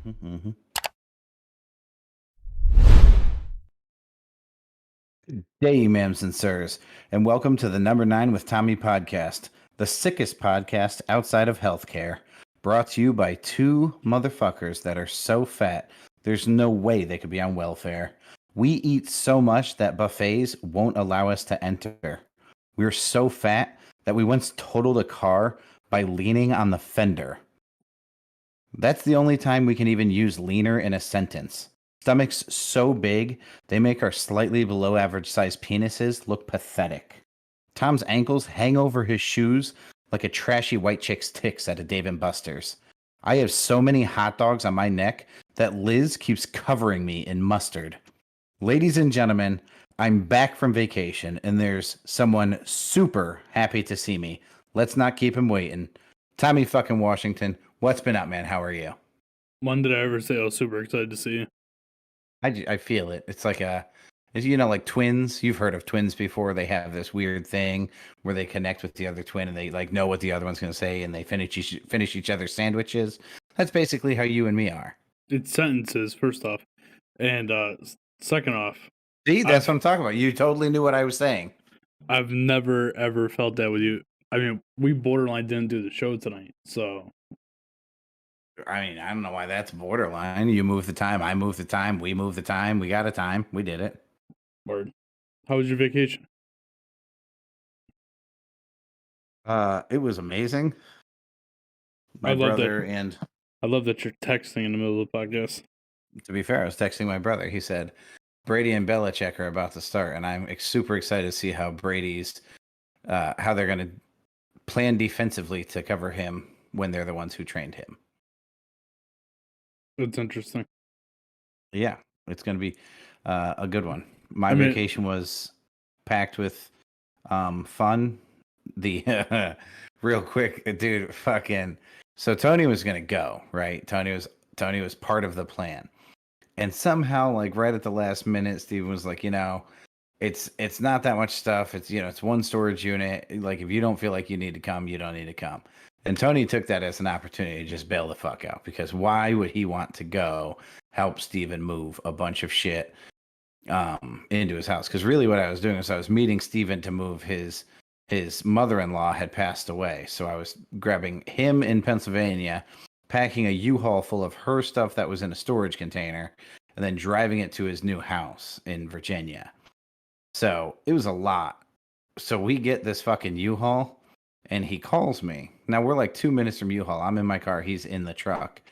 Mm-hmm. Hey, ma'ams and sirs, and welcome to the Number 9 with Tommy podcast, the sickest podcast outside of healthcare, brought to you by two motherfuckers that are so fat, there's no way they could be on welfare. We eat so much that buffets won't allow us to enter. We're so fat that we once totaled a car by leaning on the fender. That's the only time we can even use leaner in a sentence. Stomachs so big, they make our slightly below average sized penises look pathetic. Tom's ankles hang over his shoes like a trashy white chick's tits at a Dave and Buster's. I have so many hot dogs on my neck that Liz keeps covering me in mustard. Ladies and gentlemen, I'm back from vacation and there's someone super happy to see me. Let's not keep him waiting. Tommy fucking Washington, what's been up, man? How are you? When did I ever say I was super excited to see you? I feel it. It's like like twins. You've heard of twins before. They have this weird thing where they connect with the other twin and they like know what the other one's going to say and they finish each other's sandwiches. That's basically how you and me are. It's sentences, first off. And second off, See, that's I've what I'm talking about. You totally knew what I was saying. I've never ever felt that with you. I mean, we borderline didn't do the show tonight, so I mean, I don't know why that's borderline. You move the time, I move the time, we move the time, we got a time, we did it. word. How was your vacation? It was amazing. My I love brother that. and I love that you're texting in the middle of the podcast. to be fair, I was texting my brother. He said Brady and Belichick are about to start, and I'm super excited to see how how they're going to plan defensively to cover him when they're the ones who trained him. It's interesting. Yeah, it's going to be a good one. My vacation was packed with fun. The real quick, dude, fucking. So Tony was going to go, right? Tony was part of the plan. And somehow, like right at the last minute, Steven was like, it's not that much stuff. It's one storage unit. Like if you don't feel like you need to come, you don't need to come. And Tony took that as an opportunity to just bail the fuck out because why would he want to go help Steven move a bunch of shit into his house? Because really what I was doing was I was meeting Steven to move his mother-in-law had passed away. So I was grabbing him in Pennsylvania, packing a U-Haul full of her stuff that was in a storage container, and then driving it to his new house in Virginia. So it was a lot. So we get this fucking U-Haul, and he calls me. Now we're like 2 minutes from U-Haul. I'm in my car. He's in the truck.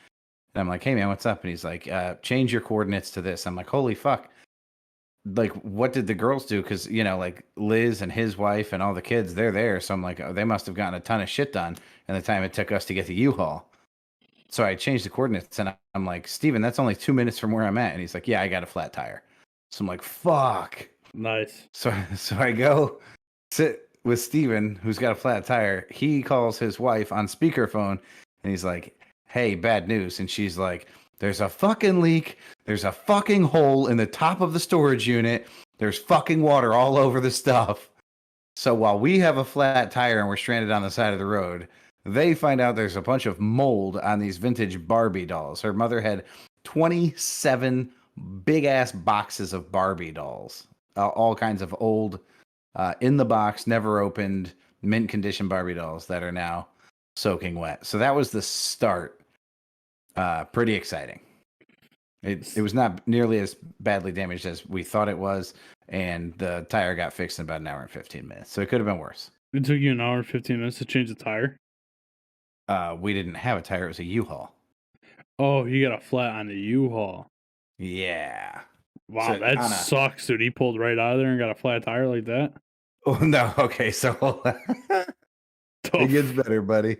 And I'm like, hey, man, what's up? And he's like, change your coordinates to this. I'm like, holy fuck. Like, what did the girls do? Because, like Liz and his wife and all the kids, they're there. So I'm like, oh, they must have gotten a ton of shit done in the time it took us to get the U-Haul. So I changed the coordinates and I'm like, Steven, that's only 2 minutes from where I'm at. And he's like, yeah, I got a flat tire. So I'm like, fuck. Nice. So I go sit with Steven, who's got a flat tire. He calls his wife on speakerphone and he's like, hey, bad news. And she's like, there's a fucking leak. There's a fucking hole in the top of the storage unit. There's fucking water all over the stuff. So while we have a flat tire and we're stranded on the side of the road, they find out there's a bunch of mold on these vintage Barbie dolls. Her mother had 27 big ass boxes of Barbie dolls, all kinds of old, in the box, never opened, mint condition Barbie dolls that are now soaking wet. So that was the start. Pretty exciting. It was not nearly as badly damaged as we thought it was, and the tire got fixed in about an hour and 15 minutes. So it could have been worse. It took you an hour and 15 minutes to change the tire? We didn't have a tire. It was a U-Haul. Oh, you got a flat on the U-Haul. Yeah. Wow, So, that sucks, dude. He pulled right out of there and got a flat tire like that? Oh, no. Okay, so it gets better, buddy.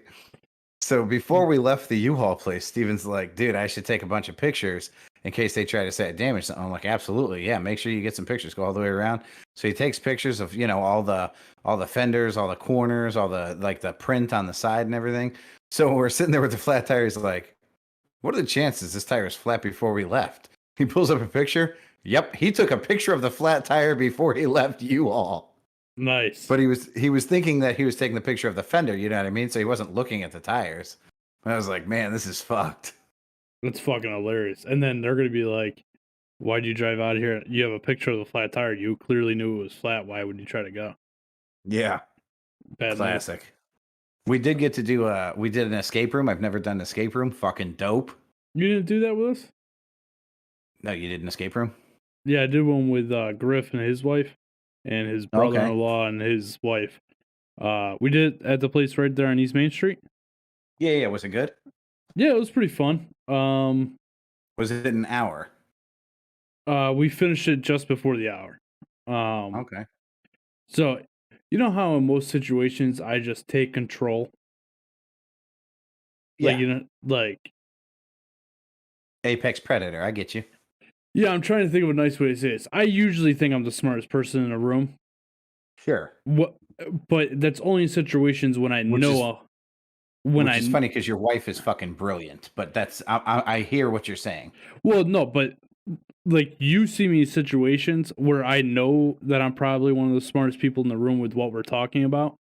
So before we left the U-Haul place, Steven's like, dude, I should take a bunch of pictures in case they try to say it damaged something. I'm like, absolutely. Yeah, make sure you get some pictures. Go all the way around. So he takes pictures of, all the fenders, all the corners, all the like the print on the side and everything. So we're sitting there with the flat tire. He's like, what are the chances this tire is flat before we left? He pulls up a picture. Yep, he took a picture of the flat tire before he left U-Haul. Nice. But he was thinking that he was taking the picture of the fender, you know what I mean? So he wasn't looking at the tires. And I was like, man, this is fucked. It's fucking hilarious. And then they're gonna be like, "Why'd you drive out of here? You have a picture of the flat tire. You clearly knew it was flat. Why would you try to go?" Yeah, Bad move. classic. We did get to do we did an escape room. I've never done an escape room. Fucking dope. You didn't do that with us? No, you did an escape room? Yeah, I did one with Griff and his wife, and his Okay. brother-in-law and his wife. We did it at the place right there on East Main Street. Yeah, yeah. Was it good? Yeah, it was pretty fun. Was it an hour? We finished it just before the hour. Um, Okay. so you know how in most situations I just take control, like Yeah. like Apex Predator. I get you. yeah. I'm trying to think of a nice way to say this. I usually think I'm the smartest person in a room. Sure. What, but that's only in situations when I Which know is when which is I funny because your wife is fucking brilliant. But that's I hear what you're saying. well no, but like you see me in situations where I know that I'm probably one of the smartest people in the room with what we're talking about.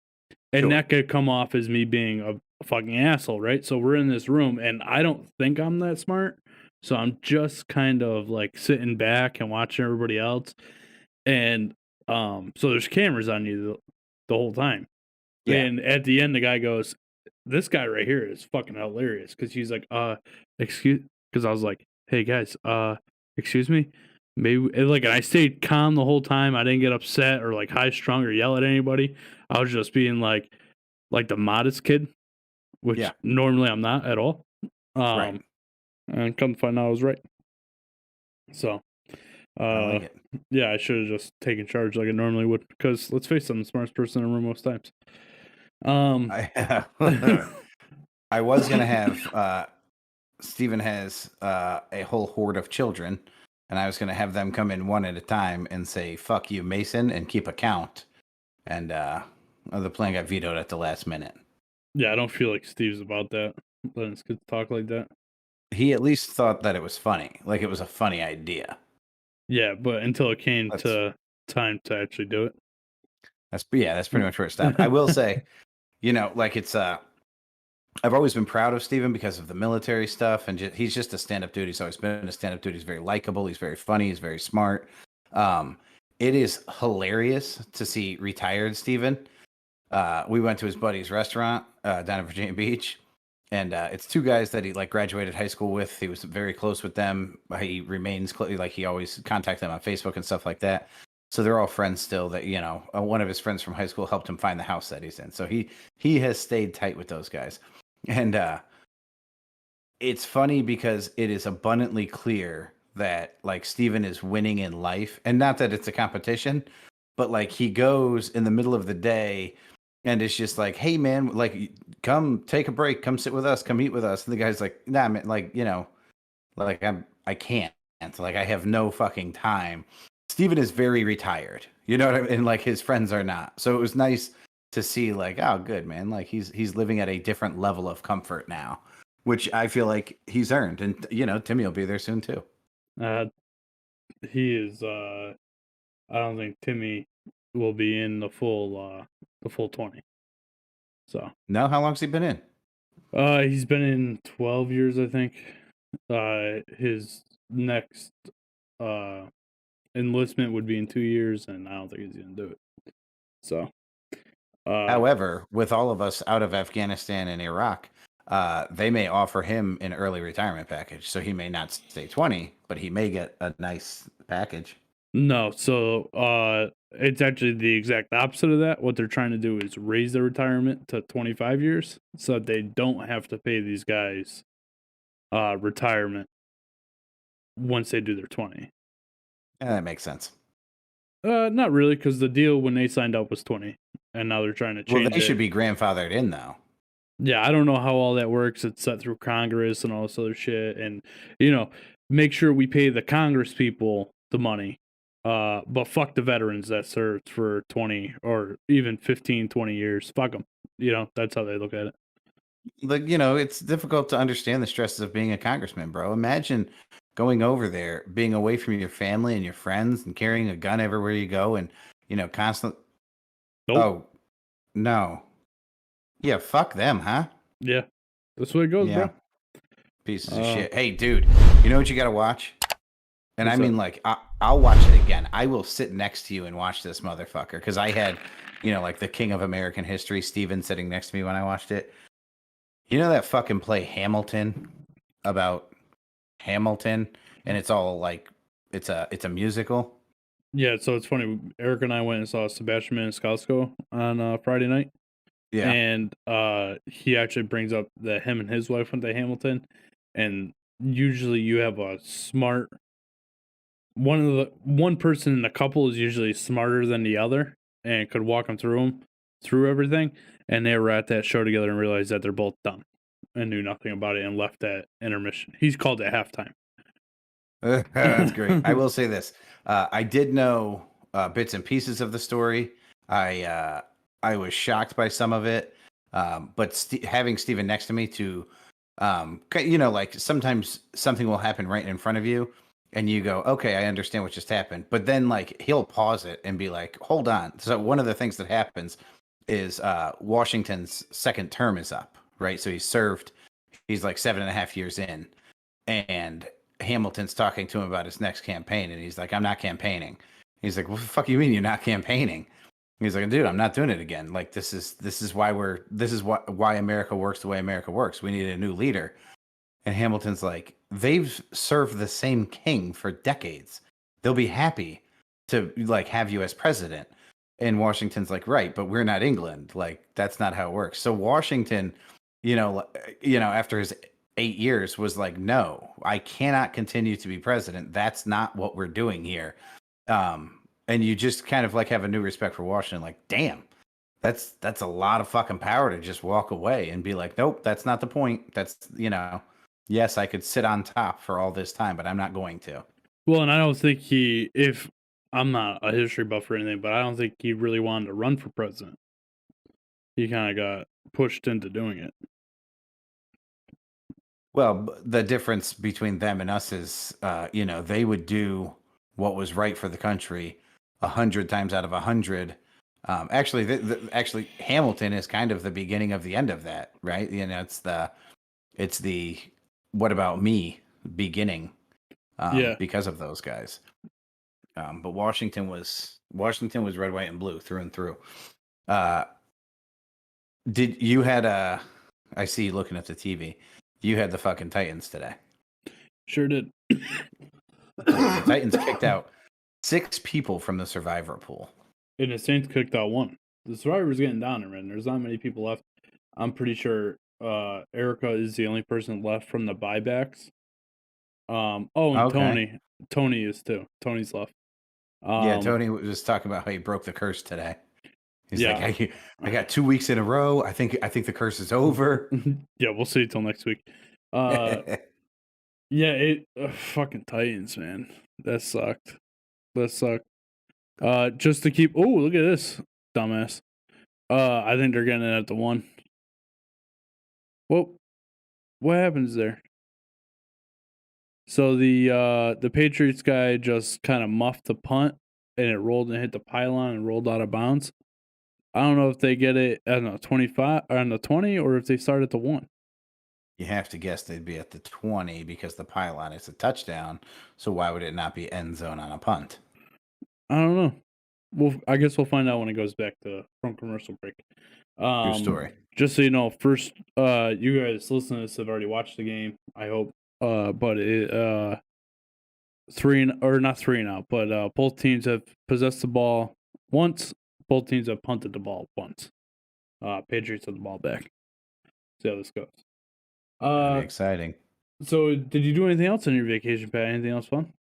And Sure. that could come off as me being a fucking asshole, right? So we're in this room and I don't think I'm that smart. So I'm just kind of like sitting back and watching everybody else. And so there's cameras on you the whole time. Yeah. And at the end the guy goes, "This guy right here is fucking hilarious." Cause he's like, excuse because I was like, "Hey guys, excuse me." Maybe and like and I stayed calm the whole time. I didn't get upset or like high strung or yell at anybody. I was just being like the modest kid, which Yeah. normally I'm not at all. Right. And come to find out I was right. So, I uh, like it. yeah, I should have just taken charge like I normally would. Because let's face it, I'm the smartest person in the room most times. Um, I I was gonna have Steven has a whole horde of children, and I was gonna have them come in one at a time and say "fuck you, Mason" and keep a count. And the plan got vetoed at the last minute. yeah, I don't feel like Steve's about that. Letting his kids talk like that. He at least thought that it was funny, like it was a funny idea. Yeah, but until it came That's to time to actually do it. that's pretty much where it stopped. I will say, like it's I've always been proud of Steven because of the military stuff, and he's just a stand-up dude. He's always been a stand-up dude. He's very likable. He's very funny. He's very smart. Um, it is hilarious to see retired Steven. We went to his buddy's restaurant down in Virginia Beach, and it's two guys that he like graduated high school with. He was very close with them. He remains like he always contacted them on Facebook and stuff like that. So they're all friends still. That one of his friends from high school helped him find the house that he's in. So he has stayed tight with those guys. And it's funny because it is abundantly clear that like Steven is winning in life, and not that it's a competition, but like he goes in the middle of the day and it's just like, hey man, like come take a break, come sit with us, come eat with us. And the guy's like, nah, man, like, like I can't. Like I have no fucking time. Steven is very retired. You know what I mean? And like his friends are not. So it was nice to see like, oh good man, like he's living at a different level of comfort now, which I feel like he's earned. And Timmy will be there soon too. uh, he is. I don't think Timmy will be in the full 20. So, No, how long's he been in? he's been in 12 years, I think. His next uh enlistment would be in 2 years, and I don't think he's gonna do it. So, uh, However, with all of us out of Afghanistan and Iraq, they may offer him an early retirement package. So he may not stay 20, but he may get a nice package. no. So, it's actually the exact opposite of that. What they're trying to do is raise their retirement to 25 years, so that they don't have to pay these guys retirement once they do their 20. Yeah, that makes sense. Not really, because the deal when they signed up was 20, and now they're trying to Well, change they should it. be grandfathered in, though. Yeah, I don't know how all that works. It's set through Congress and all this other shit, and you know, make sure we pay the Congress people the money. But fuck the veterans that served for 20 or even 15, 20 years. Fuck them. That's how they look at it. Like, it's difficult to understand the stresses of being a congressman, bro. Imagine going over there, being away from your family and your friends and carrying a gun everywhere you go and, constant. Nope. Oh, no. Yeah, fuck them, huh? Yeah, that's the way it goes, Yeah. bro. Pieces of shit. Hey, dude, you know what you got to watch? And I mean, up? like, I'll watch it again. I will sit next to you and watch this motherfucker because I had, like the king of American history, Steven, sitting next to me when I watched it. You know that fucking play Hamilton about Hamilton, and it's all like it's a musical. Yeah, so it's funny. Eric and I went and saw Sebastian Maniscalco on Friday night, Yeah. and he actually brings up that him and his wife went to Hamilton, and usually you have a smart one person in the couple is usually smarter than the other and could walk them through everything, and they were at that show together and realized that they're both dumb and knew nothing about it and left at intermission. He's called it halftime. That's great. I will say this: I did know bits and pieces of the story. I was shocked by some of it, but having Steven next to me to, like sometimes something will happen right in front of you, and you go, "Okay, I understand what just happened," but then like he'll pause it and be like, "Hold on." So one of the things that happens is Washington's second term is up, right? So he's like 7.5 years in, and Hamilton's talking to him about his next campaign, and he's like, "I'm not campaigning." He's like, "What the fuck you mean you're not campaigning?" He's like, "Dude, I'm not doing it again. Like this is why America works the way America works. We need a new leader." And Hamilton's like, "They've served the same king for decades. They'll be happy to like have you as president." And Washington's like, "Right, but we're not England. Like that's not how it works." So Washington, after his 8 years was like, "No, I cannot continue to be president. That's not what we're doing here." And you just kind of like have a new respect for Washington. Like, damn, that's a lot of fucking power to just walk away and be like, "Nope, that's not the point. That's yes, I could sit on top for all this time, but I'm not going to." Well, and I don't think if I'm not a history buff or anything, but I don't think he really wanted to run for president. He kind of got pushed into doing it. Well, the difference between them and us is, they would do what was right for the country 100 times out of 100. Actually, Hamilton is kind of the beginning of the end of that, right? It's the what about me beginning, Yeah. because of those guys. But Washington was red, white, and blue through and through. Did you had I see you looking at the TV. You had the fucking Titans today. Sure did. The Titans kicked out 6 people from the survivor pool. And the Saints kicked out 1. The survivor's getting down there, man. There's not many people left. I'm pretty sure Erica is the only person left from the buybacks. And Okay. Tony is too. Tony's left. Yeah, Tony was talking about how he broke the curse today. He's Yeah. like, I got 2 weeks in a row. I think the curse is over. Yeah, we'll see till next week. Yeah, fucking Titans, man. That sucked. Just to keep. Oh, look at this, dumbass. I think they're getting it at the 1. Whoa, what happens there? So the Patriots guy just kind of muffed the punt, and it rolled and hit the pylon and rolled out of bounds. I don't know if they get it at the 25 or on the 20, or if they start at the 1. You have to guess they'd be at the 20 because the pylon is a touchdown. So why would it not be end zone on a punt? I don't know. I guess we'll find out when it goes back from commercial break. True story. Just so you know, first, you guys listening to this have already watched the game, I hope. But it, not 3-0, but both teams have possessed the ball once. Both teams have punted the ball once. Patriots have the ball back. See how this goes. Very exciting. So, did you do anything else on your vacation, Pat? Anything else fun?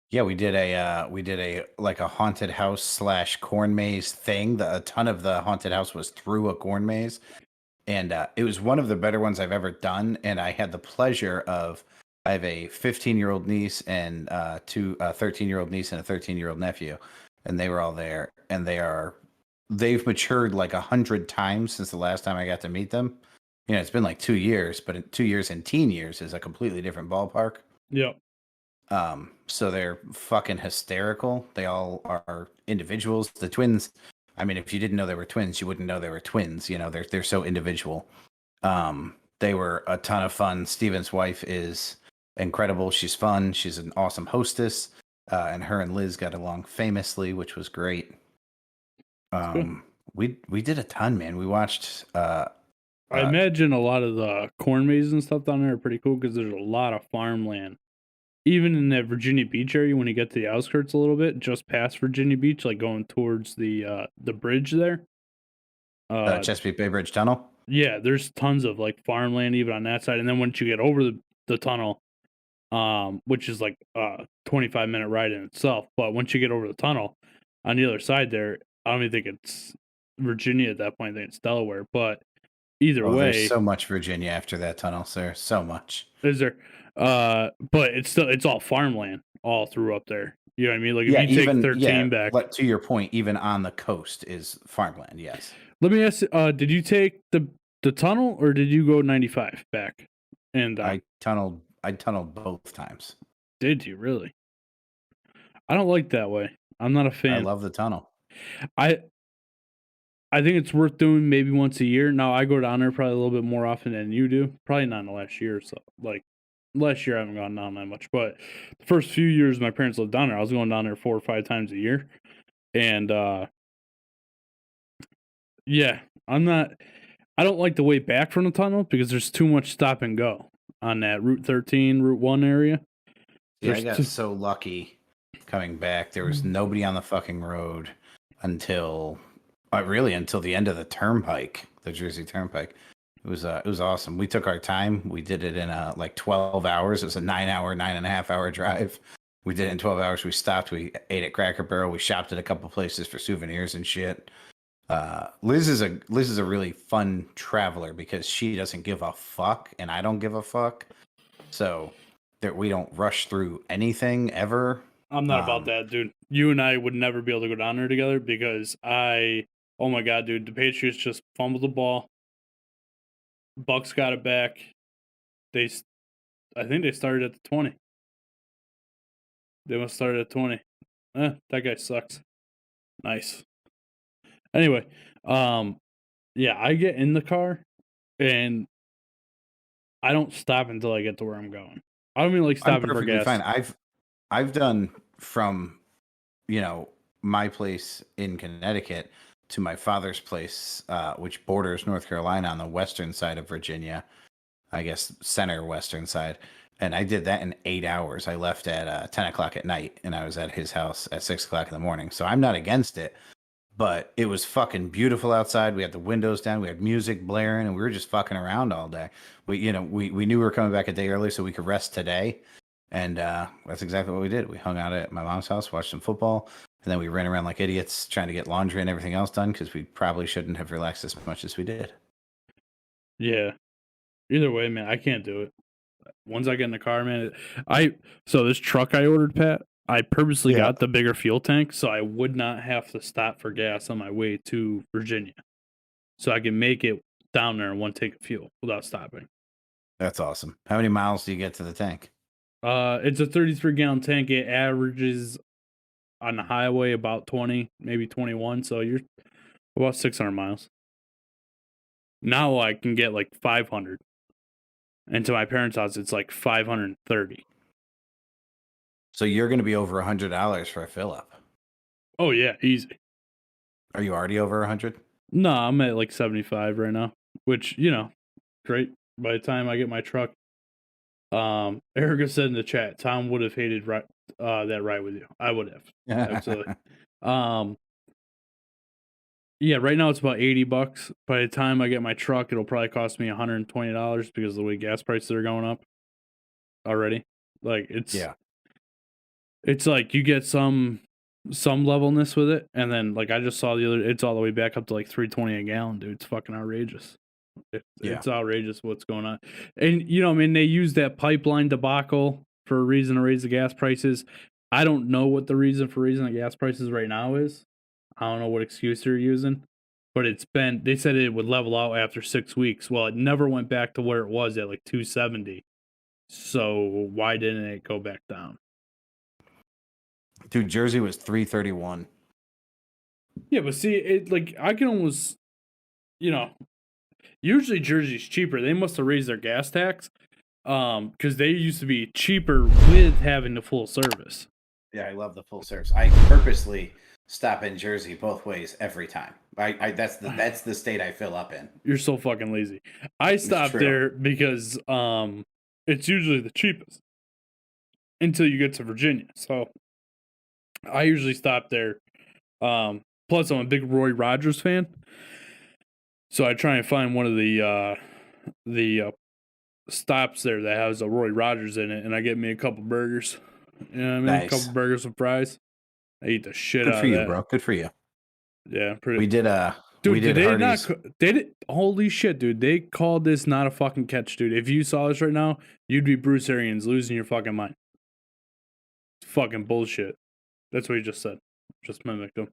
Yeah, we did a like a haunted house / corn maze thing. A ton of the haunted house was through a corn maze, and it was one of the better ones I've ever done. And I had the pleasure of I have a 15-year-old niece and a 13-year-old niece and a 13-year-old nephew, and they were all there. And they've matured like 100 times since the last time I got to meet them. It's been like 2 years, but 2 years and teen years is a completely different ballpark. Yep. So they're fucking hysterical. They all are individuals. The twins, I mean, if you didn't know they were twins, you wouldn't know they were twins. They're so individual. They were a ton of fun. Steven's wife is incredible. She's fun. She's an awesome hostess. And her and Liz got along famously, which was great. It's good. We did a ton, man. We watched I imagine a lot of the corn mazes and stuff down there are pretty cool because there's a lot of farmland. Even in that Virginia Beach area, when you get to the outskirts a little bit, just past Virginia Beach, like going towards the bridge there. Chesapeake Bay Bridge Tunnel. Yeah, there's tons of like farmland even on that side. And then once you get over the tunnel, which is like a 25-minute ride in itself, but once you get over the tunnel on the other side there, I don't even think it's Virginia at that point. I think it's Delaware. But either Oh, way, there's so much Virginia after that tunnel, sir. So much. is there? But it's all farmland all through up there. You know what I mean? Like if Yeah, you take even 13 back. But to your point, even on the coast is farmland. Yes. Let me ask. Did you take the tunnel or did you go 95 back? And I tunneled both times. did you really? I don't like that way. I'm not a fan. I love the tunnel. I think it's worth doing maybe once a year. Now I go down there probably a little bit more often than you do. Probably not in the last year or so. Like last year I haven't gone down that much, but the first few years my parents lived down there, I was going down there 4 or 5 times a year. And yeah, I don't like the way back from the tunnel because there's too much stop and go on that Route 13, Route 1 area. Yeah, I got so lucky coming back. There was nobody on the fucking road until until the end of the turnpike, the Jersey Turnpike. It was awesome. We took our time. We did it in like 12 hours. It was a 9.5 hour drive. We did it in 12 hours. We stopped. We ate at Cracker Barrel. We shopped at a couple places for souvenirs and shit. Liz is a really fun traveler because she doesn't give a fuck and I don't give a fuck. So that we don't rush through anything ever. I'm not about that, dude. You and I would never be able to go down there together because oh my god, dude, the Patriots just fumbled the ball. Bucks got it back. I think they started at the 20. They must start at 20. That guy sucks. Nice. Anyway, yeah, I get in the car and I don't stop until I get to where I'm going. I don't mean like stopping for gas. Fine. I've done from my place in Connecticut to my father's place, which borders North Carolina on the western side of Virginia, I guess center western side. And I did that in 8 hours. I left at 10 o'clock at night and I was at his house at 6 o'clock in the morning. So I'm not against it, but it was fucking beautiful outside. We had the windows down, we had music blaring, and we were just fucking around all day. We knew we were coming back a day early so we could rest today. And that's exactly what we did. We hung out at my mom's house, watched some football, and then we ran around like idiots trying to get laundry and everything else done because we probably shouldn't have relaxed as much as we did. Yeah. Either way, man, I can't do it. Once I get in the car, man, so this truck I ordered, Pat, I purposely got the bigger fuel tank so I would not have to stop for gas on my way to Virginia. So I can make it down there in one tank of fuel without stopping. That's awesome. How many miles do you get to the tank? It's a 33-gallon tank. It averages on the highway about 20, maybe 21. So you're about 600 miles. Now I can get like 500. And to my parents' house, it's like 530. So you're going to be over $100 for a fill up. Oh yeah, easy. Are you already over 100? No, I'm at like 75 right now, which great. By the time I get my truck, Erica said in the chat, Tom would have hated that ride with you. I would have absolutely. Yeah, right now it's about $80. By the time I get my truck, it'll probably cost me $120 because of the way gas prices are going up already. Like it's like you get some levelness with it, and then like I just saw it's all the way back up to like $3.20 a gallon, dude. It's fucking outrageous. It's outrageous what's going on. And I mean, they use that pipeline debacle for a reason to raise the gas prices. I don't know what the reason for raising the gas prices right now is. I don't know what excuse they're using, but they said it would level out after 6 weeks. Well, it never went back to where it was at like 270. So why didn't it go back down? Dude, Jersey was 331. Yeah, but see, I can almost, Usually Jersey's cheaper. They must have raised their gas tax, because they used to be cheaper with having the full service. Yeah, I love the full service. I purposely stop in Jersey both ways every time. That's the state I fill up in. You're so fucking lazy. I stopped there because it's usually the cheapest until you get to Virginia. So I usually stop there. Plus, I'm a big Roy Rogers fan, so I try and find one of the stops there that has a Roy Rogers in it, and I get me a couple burgers. You know what I mean? Nice. A couple burgers and fries. I eat the shit Good out for of you, that. bro. Good for you. Yeah, pretty. We did Dude, we did Hardee's. They did. Holy shit, dude! They called this not a fucking catch, dude. If you saw this right now, you'd be Bruce Arians losing your fucking mind. It's fucking bullshit. That's what he just said. Just mimicked him.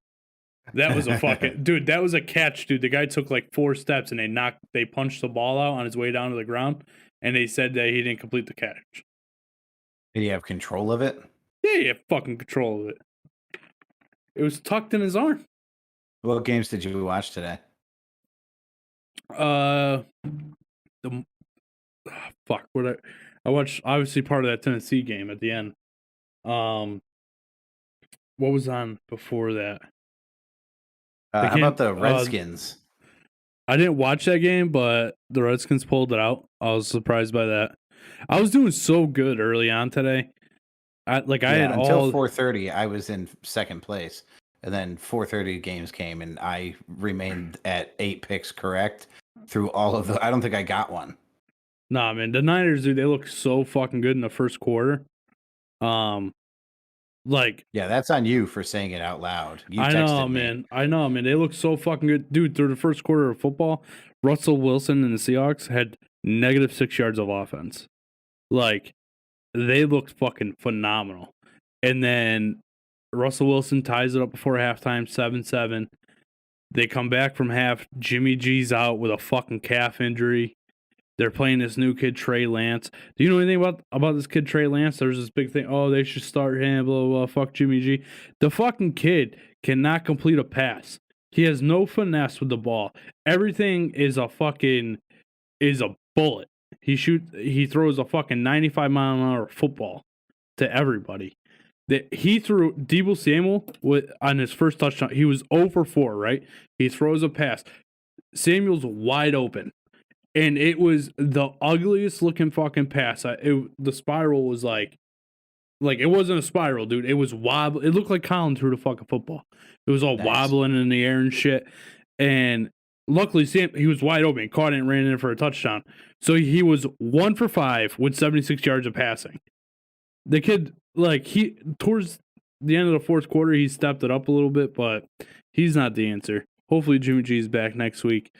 That was a fucking dude. That was a catch, dude. The guy took like 4 steps and they punched the ball out on his way down to the ground, and they said that he didn't complete the catch. Did he have control of it? Yeah, he had fucking control of it. It was tucked in his arm. What games did you watch today? I watched obviously part of that Tennessee game at the end. What was on before that? How about the Redskins? I didn't watch that game, but the Redskins pulled it out. I was surprised by that. I was doing so good early on today. Until 4:30, I was in second place, and then 4:30 games came, and I remained at 8 picks correct through all of the. I don't think I got one. Nah, man, the Niners, dude, they look so fucking good in the first quarter. Yeah, that's on you for saying it out loud. You I know, me. man. I know, man. They look so fucking good, dude. Through the first quarter of football, Russell Wilson and the Seahawks had -6 yards of offense. Like, they looked fucking phenomenal. And then Russell Wilson ties it up before halftime, 7-7. They come back from half. Jimmy G's out with a fucking calf injury. They're playing this new kid, Trey Lance. Do you know anything about this kid, Trey Lance? There's this big thing. Oh, they should start him, blah, blah, blah. Fuck Jimmy G. The fucking kid cannot complete a pass. He has no finesse with the ball. Everything is a bullet. He throws a fucking 95-mile-an-hour football to everybody. He threw Deebo Samuel on his first touchdown. He was 0 for 4, right? He throws a pass. Samuel's wide open. And it was the ugliest looking fucking pass. The spiral was like it wasn't a spiral, dude. It was wobble. It looked like Colin threw the fucking football. It was all wobbling in the air and shit. And luckily, he was wide open. Caught it and ran in for a touchdown. So he was 1 for 5 with 76 yards of passing. The kid, towards the end of the fourth quarter, he stepped it up a little bit, but he's not the answer. Hopefully, Jimmy G's back next week.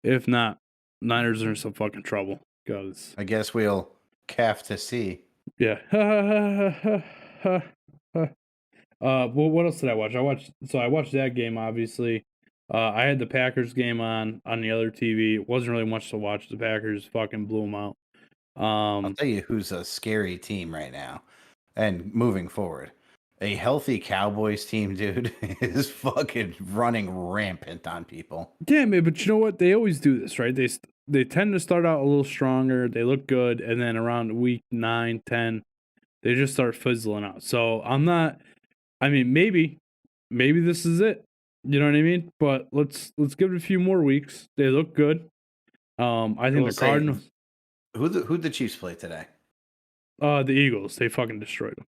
If not, Niners are in some fucking trouble. Cause I guess we'll have to see. Yeah. Well, what else did I watch? I watched that game, obviously. I had the Packers game on the other TV. It wasn't really much to watch. The Packers fucking blew them out. I'll tell you who's a scary team right now. And moving forward, a healthy Cowboys team, dude, is fucking running rampant on people. Yeah, man, but you know what? They always do this, right? They tend to start out a little stronger. They look good, and then around week 9, 10, they just start fizzling out. So maybe this is it. You know what I mean? But let's give it a few more weeks. They look good. I think the Cardinals. Who'd the Chiefs play today? The Eagles. They fucking destroyed them.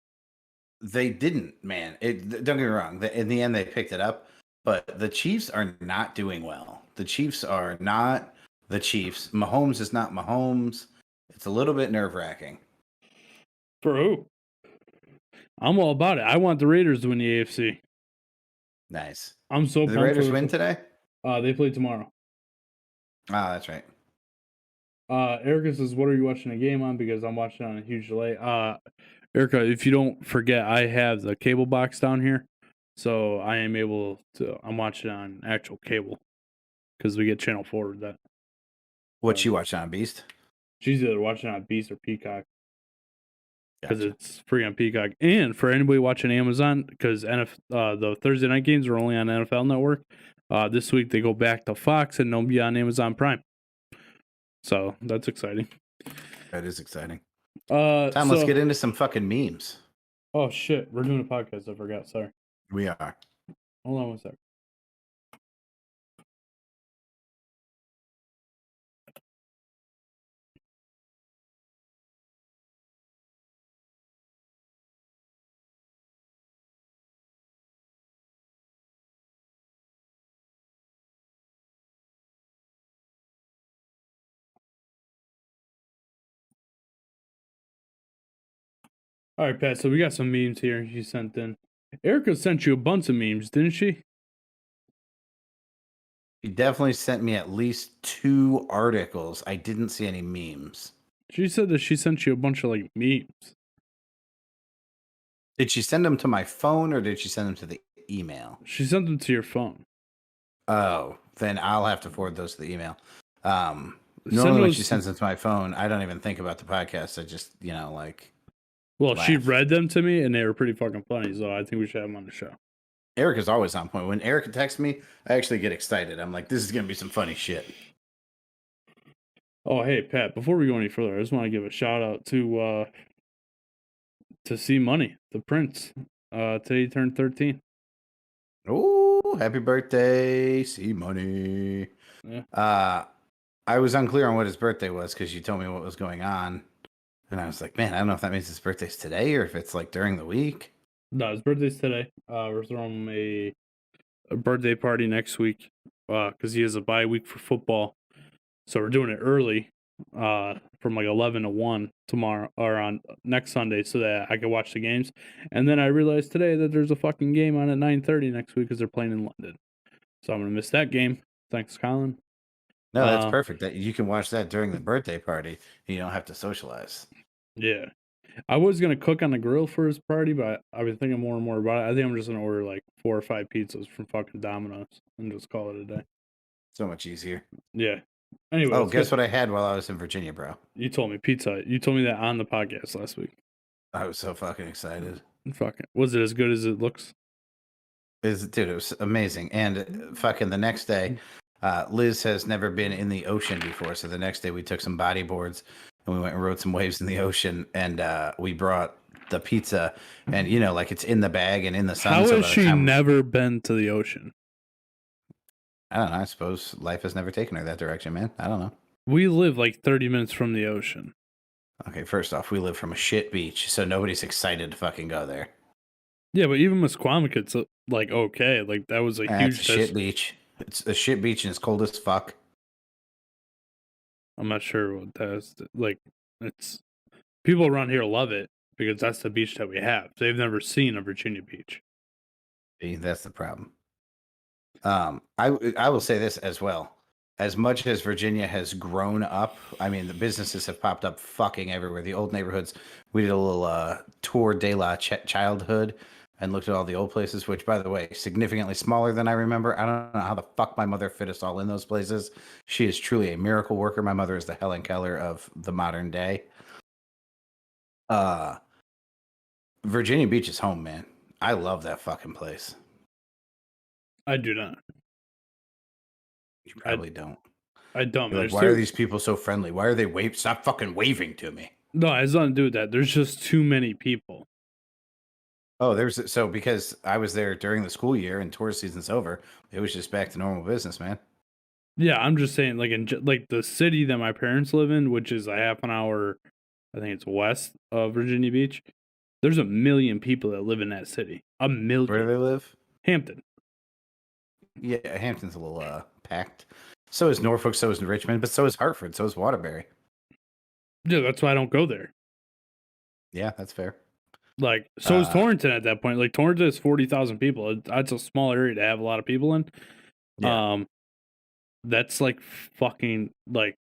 They didn't, man. Don't get me wrong. In the end, they picked it up, but the Chiefs are not doing well. The Chiefs are not the Chiefs. Mahomes is not Mahomes. It's a little bit nerve-wracking. For who? I'm all about it. I want the Raiders to win the AFC. Nice. I'm so pumped. Did the Raiders win today? They play tomorrow. Ah, that's right. Erica says, what are you watching a game on? Because I'm watching on a huge delay. Erica, if you don't forget, I have the cable box down here. So I'm watching on actual cable. Because we get Channel 4 with that. What you watching on Beast? She's either watching on Beast or Peacock. Because it's free on Peacock. And for anybody watching Amazon, because the Thursday night games are only on NFL Network, this week they go back to Fox and they'll be on Amazon Prime. So that's exciting. That is exciting. Tom, let's get into some fucking memes. Oh shit, we're doing a podcast. I forgot. Sorry. We are. Hold on one sec. All right, Pat. So we got some memes here. She sent in. Erica sent you a bunch of memes, didn't she? She definitely sent me at least 2 articles. I didn't see any memes. She said that she sent you a bunch of like memes. Did she send them to my phone or did she send them to the email? She sent them to your phone. Oh, then I'll have to forward those to the email. Normally when she sends them to my phone, I don't even think about the podcast. I just, like. Well, laugh. she read them to me and they were pretty fucking funny. So I think we should have them on the show. Erica's always on point. When Erica texts me, I actually get excited. I'm like, this is going to be some funny shit. Oh, hey, Pat, before we go any further, I just want to give a shout out to C Money, the Prince. Today he turned 13. Oh, happy birthday, C Money. Yeah. I was unclear on what his birthday was because you told me what was going on. And I was like, man, I don't know if that means his birthday's today or if it's like during the week. No, his birthday's today. We're throwing him a birthday party next week because he has a bye week for football. So we're doing it early from like 11 to 1 tomorrow or on next Sunday so that I can watch the games. And then I realized today that there's a fucking game on at 9:30 next week because they're playing in London. So I'm going to miss that game. Thanks, Colin. No, that's perfect. That you can watch that during the birthday party. And you don't have to socialize. Yeah. I was going to cook on the grill for his party, but I've been thinking more and more about it. I think I'm just going to order like 4 or 5 pizzas from fucking Domino's and just call it a day. So much easier. Yeah. Anyway. Oh, guess what I had while I was in Virginia, bro? You told me pizza. You told me that on the podcast last week. I was so fucking excited. Fucking. Was it as good as it looks? Dude, it was amazing. And fucking the next day, Liz has never been in the ocean before. So the next day we took some bodyboards and we went and rode some waves in the ocean. And we brought the pizza. And, like it's in the bag and in the sun. How so has she never been to the ocean? I don't know. I suppose life has never taken her that direction, man. I don't know. We live like 30 minutes from the ocean. Okay, first off, we live from a shit beach. So nobody's excited to fucking go there. Yeah, but even Misquamicut, it's like okay. Like that was a huge shit beach. It's a shit beach and it's cold as fuck. I'm not sure what that is. Like, it's people around here love it because that's the beach that we have. They've never seen a Virginia beach. See, that's the problem. I will say this as well. As much as Virginia has grown up, I mean, the businesses have popped up fucking everywhere. The old neighborhoods, we did a little tour de la childhood and looked at all the old places, which, by the way, significantly smaller than I remember. I don't know how the fuck my mother fit us all in those places. She is truly a miracle worker. My mother is the Helen Keller of the modern day. Virginia Beach is home, man. I love that fucking place. I do not. You probably don't. I don't. Like, why are these people so friendly? Why are they stop fucking waving to me? No, it has nothing to do with that. There's just too many people. Oh, because I was there during the school year and tourist season's over, it was just back to normal business, man. Yeah, I'm just saying, like in the city that my parents live in, which is a half an hour, I think it's west of Virginia Beach. There's 1 million people that live in that city. 1 million. Where do they live? Hampton. Yeah, Hampton's a little packed. So is Norfolk, so is Richmond, but so is Hartford, so is Waterbury. Yeah, that's why I don't go there. Yeah, that's fair. Like, so is Torrington at that point. Like, Torrington is 40,000 people. That's a small area to have a lot of people in. Yeah. That's like fucking, like,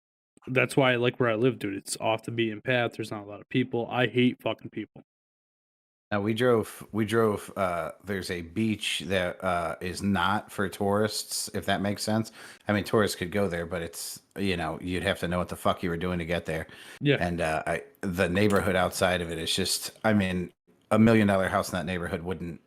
that's why I like where I live, dude. It's off the beaten path. There's not a lot of people. I hate fucking people. Now we drove, there's a beach that is not for tourists, if that makes sense. I mean, tourists could go there, but it's, you'd have to know what the fuck you were doing to get there. Yeah. And the neighborhood outside of it is just, I mean, $1 million house in that neighborhood wouldn't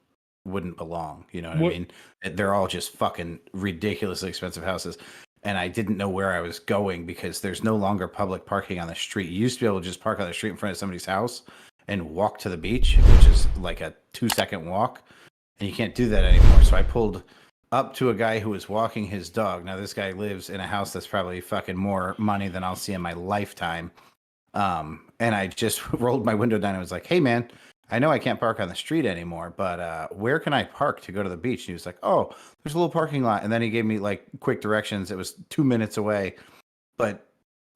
belong. You know what I mean? They're all just fucking ridiculously expensive houses. and I didn't know where I was going because there's no longer public parking on the street. You used to be able to just park on the street in front of somebody's house and walk to the beach, which is like a 2-second walk, and you can't do that anymore. So I pulled up to a guy who was walking his dog. Now this guy lives in a house that's probably fucking more money than I'll see in my lifetime. And I just rolled my window down and was like, "Hey man, I know I can't park on the street anymore, but where can I park to go to the beach?" And he was like, "Oh, there's a little parking lot." And then he gave me like quick directions. It was 2 minutes away. But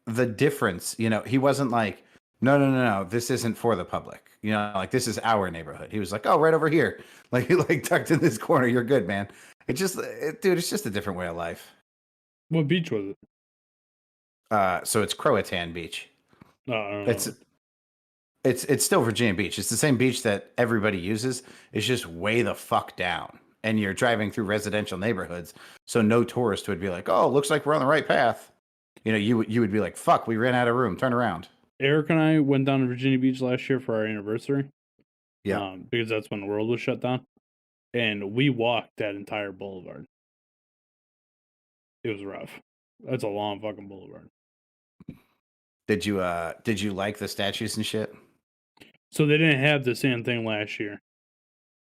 the difference, he wasn't like, "No, no, no, no, this isn't for the public. Like this is our neighborhood." He was like, "Oh, right over here." Like you like tucked in this corner. You're good, man. Dude, it's just a different way of life. What beach was it? So it's Croatan Beach. No, I don't It's know. it's still Virginia Beach. It's the same beach that everybody uses. It's just way the fuck down. And you're driving through residential neighborhoods, so no tourist would be like, "Oh, looks like we're on the right path." You would be like, "Fuck, we ran out of room. Turn around." Eric and I went down to Virginia Beach last year for our anniversary. Yeah. Because that's when the world was shut down, and we walked that entire boulevard. It was rough. That's a long fucking boulevard. Did you like the statues and shit? So they didn't have the same thing last year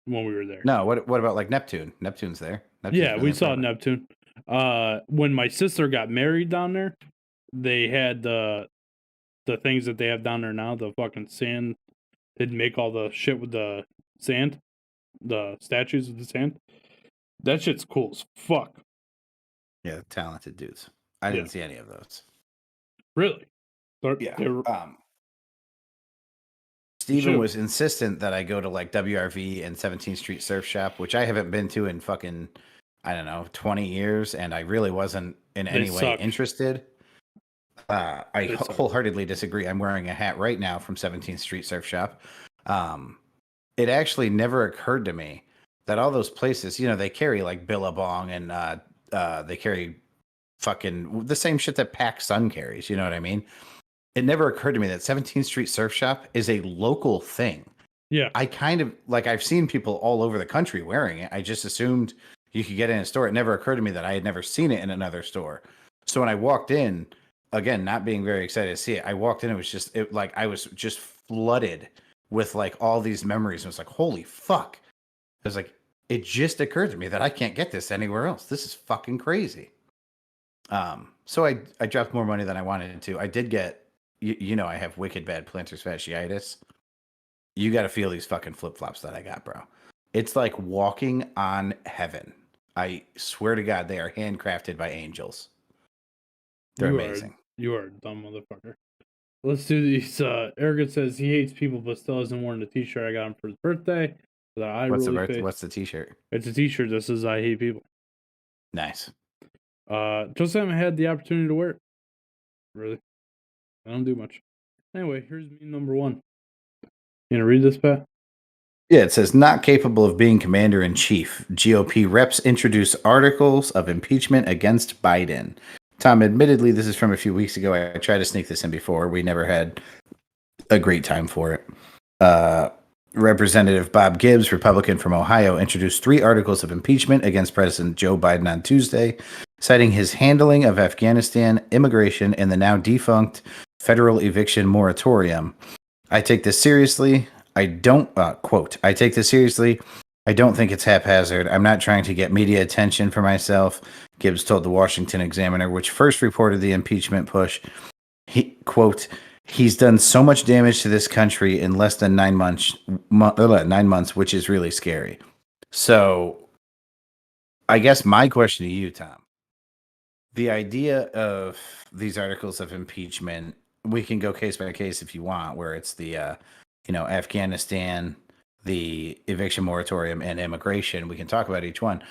when we were there. No. What about like Neptune? Neptune's there. Neptune's Yeah, been we there saw forever. Neptune. When my sister got married down there, they had the things that they have down there now, the fucking sand. They'd make all the shit with the sand, the statues with the sand. That shit's cool as fuck. Yeah, talented dudes. I Yeah, didn't see any of those. really. Yeah. They're Steven should was insistent that I go to like WRV and 17th Street Surf Shop, which I haven't been to in fucking, I don't know, 20 years. And I really wasn't in They any way suck. interested. I They suck. wholeheartedly disagree. I'm wearing a hat right now from 17th Street Surf Shop. It actually never occurred to me that all those places, they carry like Billabong and they carry fucking the same shit that Pac Sun carries. You know what I mean? It never occurred to me that 17th Street Surf Shop is a local thing. Yeah, I kind of like I've seen people all over the country wearing it. I just assumed you could get it in a store. It never occurred to me that I had never seen it in another store. So when I walked in, again, not being very excited to see it, I walked in. Like I was just flooded with like all these memories. And it was like, holy fuck! I was like, it just occurred to me that I can't get this anywhere else. This is fucking crazy. So I dropped more money than I wanted to. I did get, I have wicked bad plantar fasciitis. You got to feel these fucking flip flops that I got, bro. It's like walking on heaven. I swear to God, they are handcrafted by angels. They're amazing. you are a dumb motherfucker. Let's do these. Eric says he hates people, but still hasn't worn the T-shirt I got him for his birthday. That I really face. What's the t-shirt? It's a T-shirt that says "I hate people." Nice. Just haven't had the opportunity to wear it. Really, I don't do much. Anyway, here's meme number one. You gonna read this, Pat? Yeah, it says not capable of being commander in chief. GOP reps introduce articles of impeachment against Biden. Tom, admittedly, this is from a few weeks ago. I tried to sneak this in before. We never had a great time for it. Representative Bob Gibbs, Republican from Ohio, introduced 3 articles of impeachment against President Joe Biden on Tuesday, citing his handling of Afghanistan, immigration, and the now defunct federal eviction moratorium. I take this seriously. I don't, quote, I take this seriously. I don't think it's haphazard. I'm not trying to get media attention for myself, Gibbs told the Washington Examiner, which first reported the impeachment push. He, quote, he's done so much damage to this country in less than 9 months, 9 months, which is really scary. So I guess my question to you, Tom, the idea of these articles of impeachment, we can go case by case if you want, where it's the, Afghanistan, the eviction moratorium, and immigration. We can talk about each one.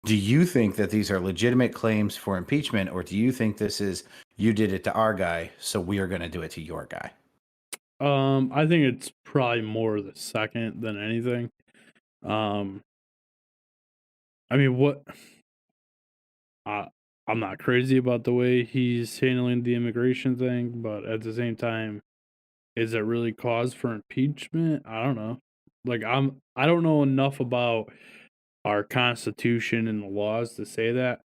Do you think that these are legitimate claims for impeachment, or do you think this is you did it to our guy, so we are going to do it to your guy? I think it's probably more the second than anything. I mean, what? I'm not crazy about the way he's handling the immigration thing, but at the same time, is it really cause for impeachment? I don't know. Like I don't know enough about our constitution and the laws to say that.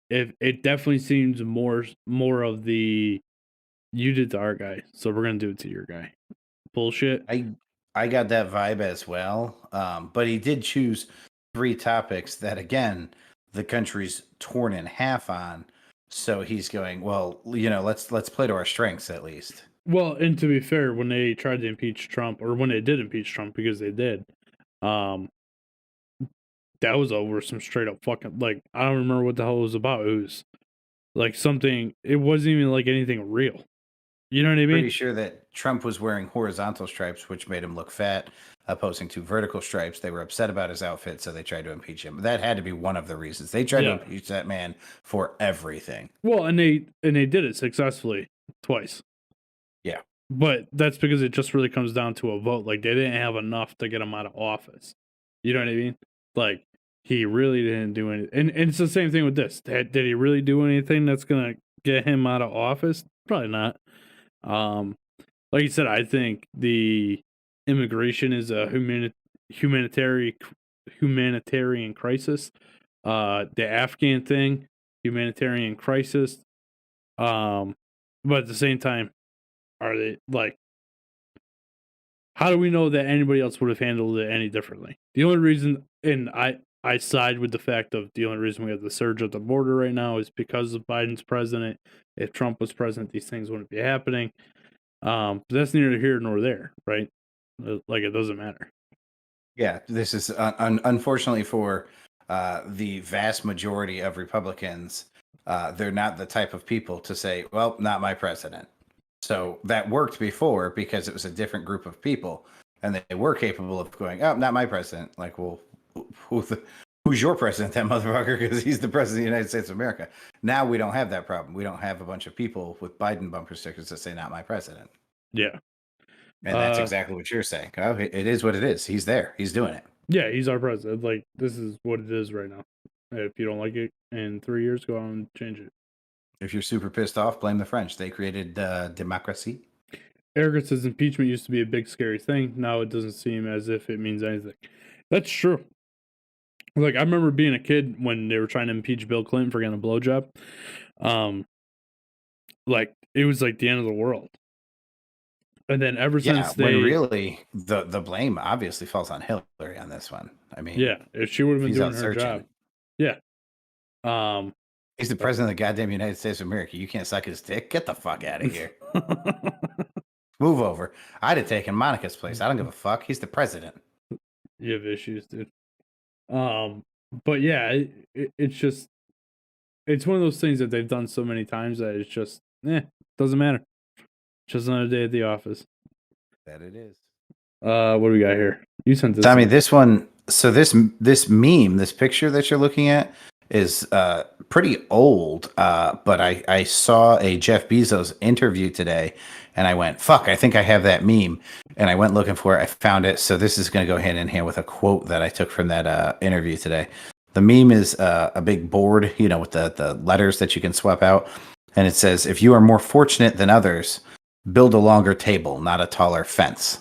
it definitely seems more of the you did to our guy, so we're gonna do it to your guy. Bullshit. I got that vibe as well. But he did choose 3 topics that, again, the country's torn in half on. So he's going, well, let's play to our strengths at least. Well, and to be fair, when they tried to impeach Trump, or when they did impeach Trump, because they did, um, that was over some straight up fucking like I don't remember what the hell it was about. It was like something. It wasn't even like anything real. You know what I mean? Pretty sure that Trump was wearing horizontal stripes, which made him look fat, opposing to vertical stripes. They were upset about his outfit, so they tried to impeach him. That had to be one of the reasons. They tried to Yeah. impeach that man for everything. Well, and they did it successfully twice. Yeah. But that's because it just really comes down to a vote. Like they didn't have enough to get him out of office. You know what I mean? Like he really didn't do anything. And it's the same thing with this. Did he really do anything that's gonna get him out of office? Probably not. Like you said, I think the immigration is a humanitarian crisis. The Afghan thing, humanitarian crisis. But at the same time, are they like? How do we know that anybody else would have handled it any differently? The only reason, and I side with the fact of the only reason we have the surge at the border right now is because of Biden's president. If Trump was president, these things wouldn't be happening. But that's neither here nor there, right? Like it doesn't matter. Yeah, this is unfortunately for the vast majority of Republicans. They're not the type of people to say, well, not my president. So that worked before because it was a different group of people and they were capable of going, oh, not my president. Like, well, who's your president, that motherfucker? Because he's the president of the United States of America. Now we don't have that problem. We don't have a bunch of people with Biden bumper stickers that say, not my president. Yeah. And that's exactly what you're saying. Oh, it is what it is. He's there. He's doing it. Yeah, he's our president. Like, this is what it is right now. If you don't like it in 3 years, go out and change it. If you're super pissed off, blame the French. They created democracy. Eric says impeachment used to be a big scary thing. Now it doesn't seem as if it means anything. That's true. Like I remember being a kid when they were trying to impeach Bill Clinton for getting a blowjob. Like it was like the end of the world. And then ever since they when really the blame obviously falls on Hillary on this one. I mean, yeah, if she would have been she's doing out her searching. job. Yeah. He's the president of the goddamn United States of America. You can't suck his dick. Get the fuck out of here. Move over. I'd have taken Monica's place. I don't give a fuck. He's the president. You have issues, dude. But yeah, it's just it's one of those things that they've done so many times that it's just doesn't matter. Just another day at the office. That it is. What do we got here? You sent this. Tommy, this one. So this meme, this picture that you're looking at, is pretty old. But I saw a Jeff Bezos interview today, and I went, "Fuck! I think I have that meme." And I went looking for it. I found it. So this is going to go hand in hand with a quote that I took from that interview today. The meme is a big board, with the letters that you can swap out, and it says, "If you are more fortunate than others, build a longer table, not a taller fence."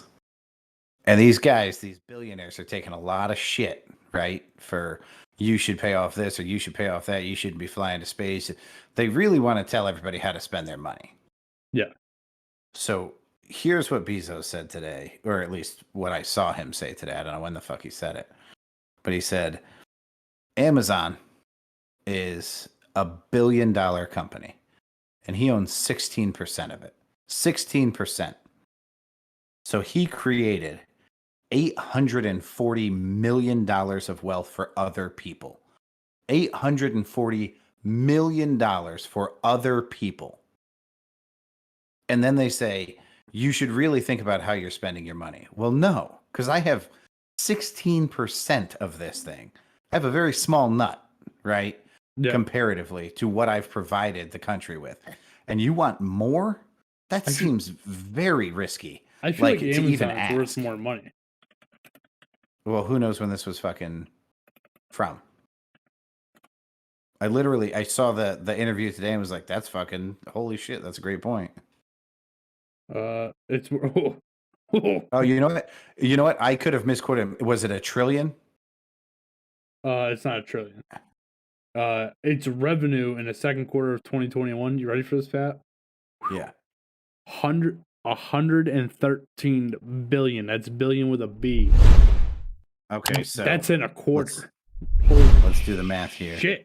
And these guys, these billionaires, are taking a lot of shit, right? For you should pay off this or you should pay off that. You shouldn't be flying to space. They really want to tell everybody how to spend their money. Yeah. So here's what Bezos said today, or at least what I saw him say today. I don't know when the fuck he said it. But he said, Amazon is $1 billion company, and he owns 16% of it. 16%. So he created $840 million of wealth for other people. $840 million for other people. And then they say, you should really think about how you're spending your money. Well, no, because I have 16% of this thing. I have a very small nut, right? Yeah. Comparatively to what I've provided the country with. And you want more? That seems very risky. I feel like Amazon is worth more money. Well, who knows when this was fucking from? I saw the interview today and was like, that's fucking, holy shit, that's a great point. It's oh, you know what? I could have misquoted him. Was it $1 trillion? It's not $1 trillion. its revenue in the second quarter of 2021. You ready for this, Pat? Yeah. 113 billion. That's billion with a B. Okay, so that's in a quarter. Let's do the math here. Shit.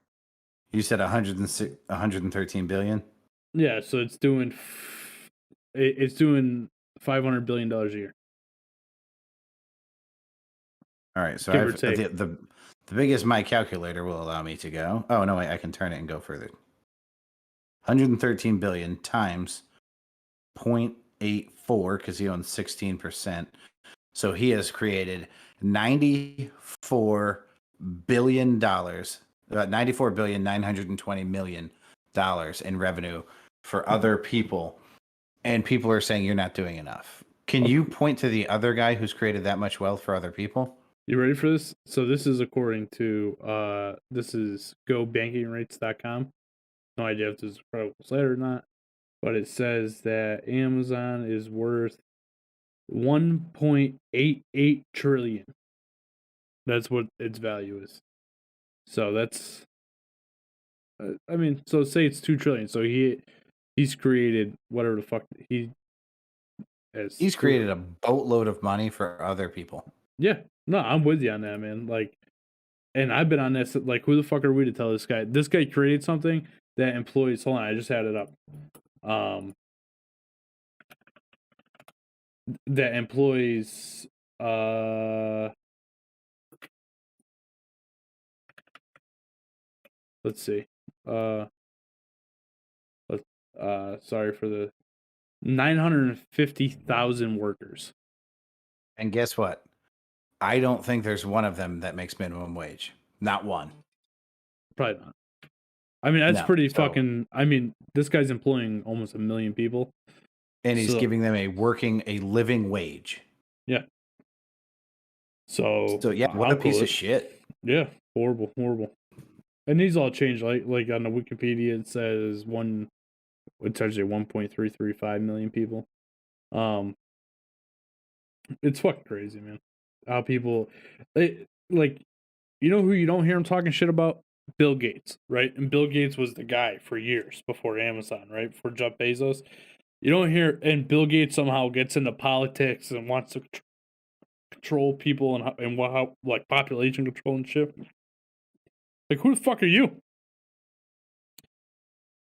You said 113 billion. Yeah, so it's doing $500 billion a year. All right, so Give or I've take. the biggest my calculator will allow me to go. Oh no, wait, I can turn it and go further. 113 billion times 0.84 because he owns 16%. So he has created $94 billion, $94,920,000,000 in revenue for other people, and people are saying you're not doing enough. Can you point to the other guy who's created that much wealth for other people? You ready for this? So this is according to this is gobankingrates.com. No idea if this is a credible site or not, but it says that Amazon is worth 1.88 trillion. That's what its value is. So that's I mean, so say it's 2 trillion. So he's created whatever the fuck he's created a boatload of money for other people. Yeah. No, I'm with you on that, man. Like, and I've been on this. Like, who the fuck are we to tell this guy? This guy created something that employs. Hold on, I just had it up. That employs. Let's see. Sorry for the 950,000 workers. And guess what? I don't think there's one of them that makes minimum wage. Not one. Probably not. I mean, that's pretty fucking. I mean, this guy's employing almost 1 million people, and he's giving them a living wage. Yeah. So yeah, what a piece of shit. Yeah, horrible. And these all change. Like on the Wikipedia, it says it's actually 1.335 million people. It's fucking crazy, man. How people, like, you know who you don't hear them talking shit about? Bill Gates, right? And Bill Gates was the guy for years before Amazon, right? For Jeff Bezos. You don't hear, and Bill Gates somehow gets into politics and wants to control people and how like population control and shit. Like, who the fuck are you?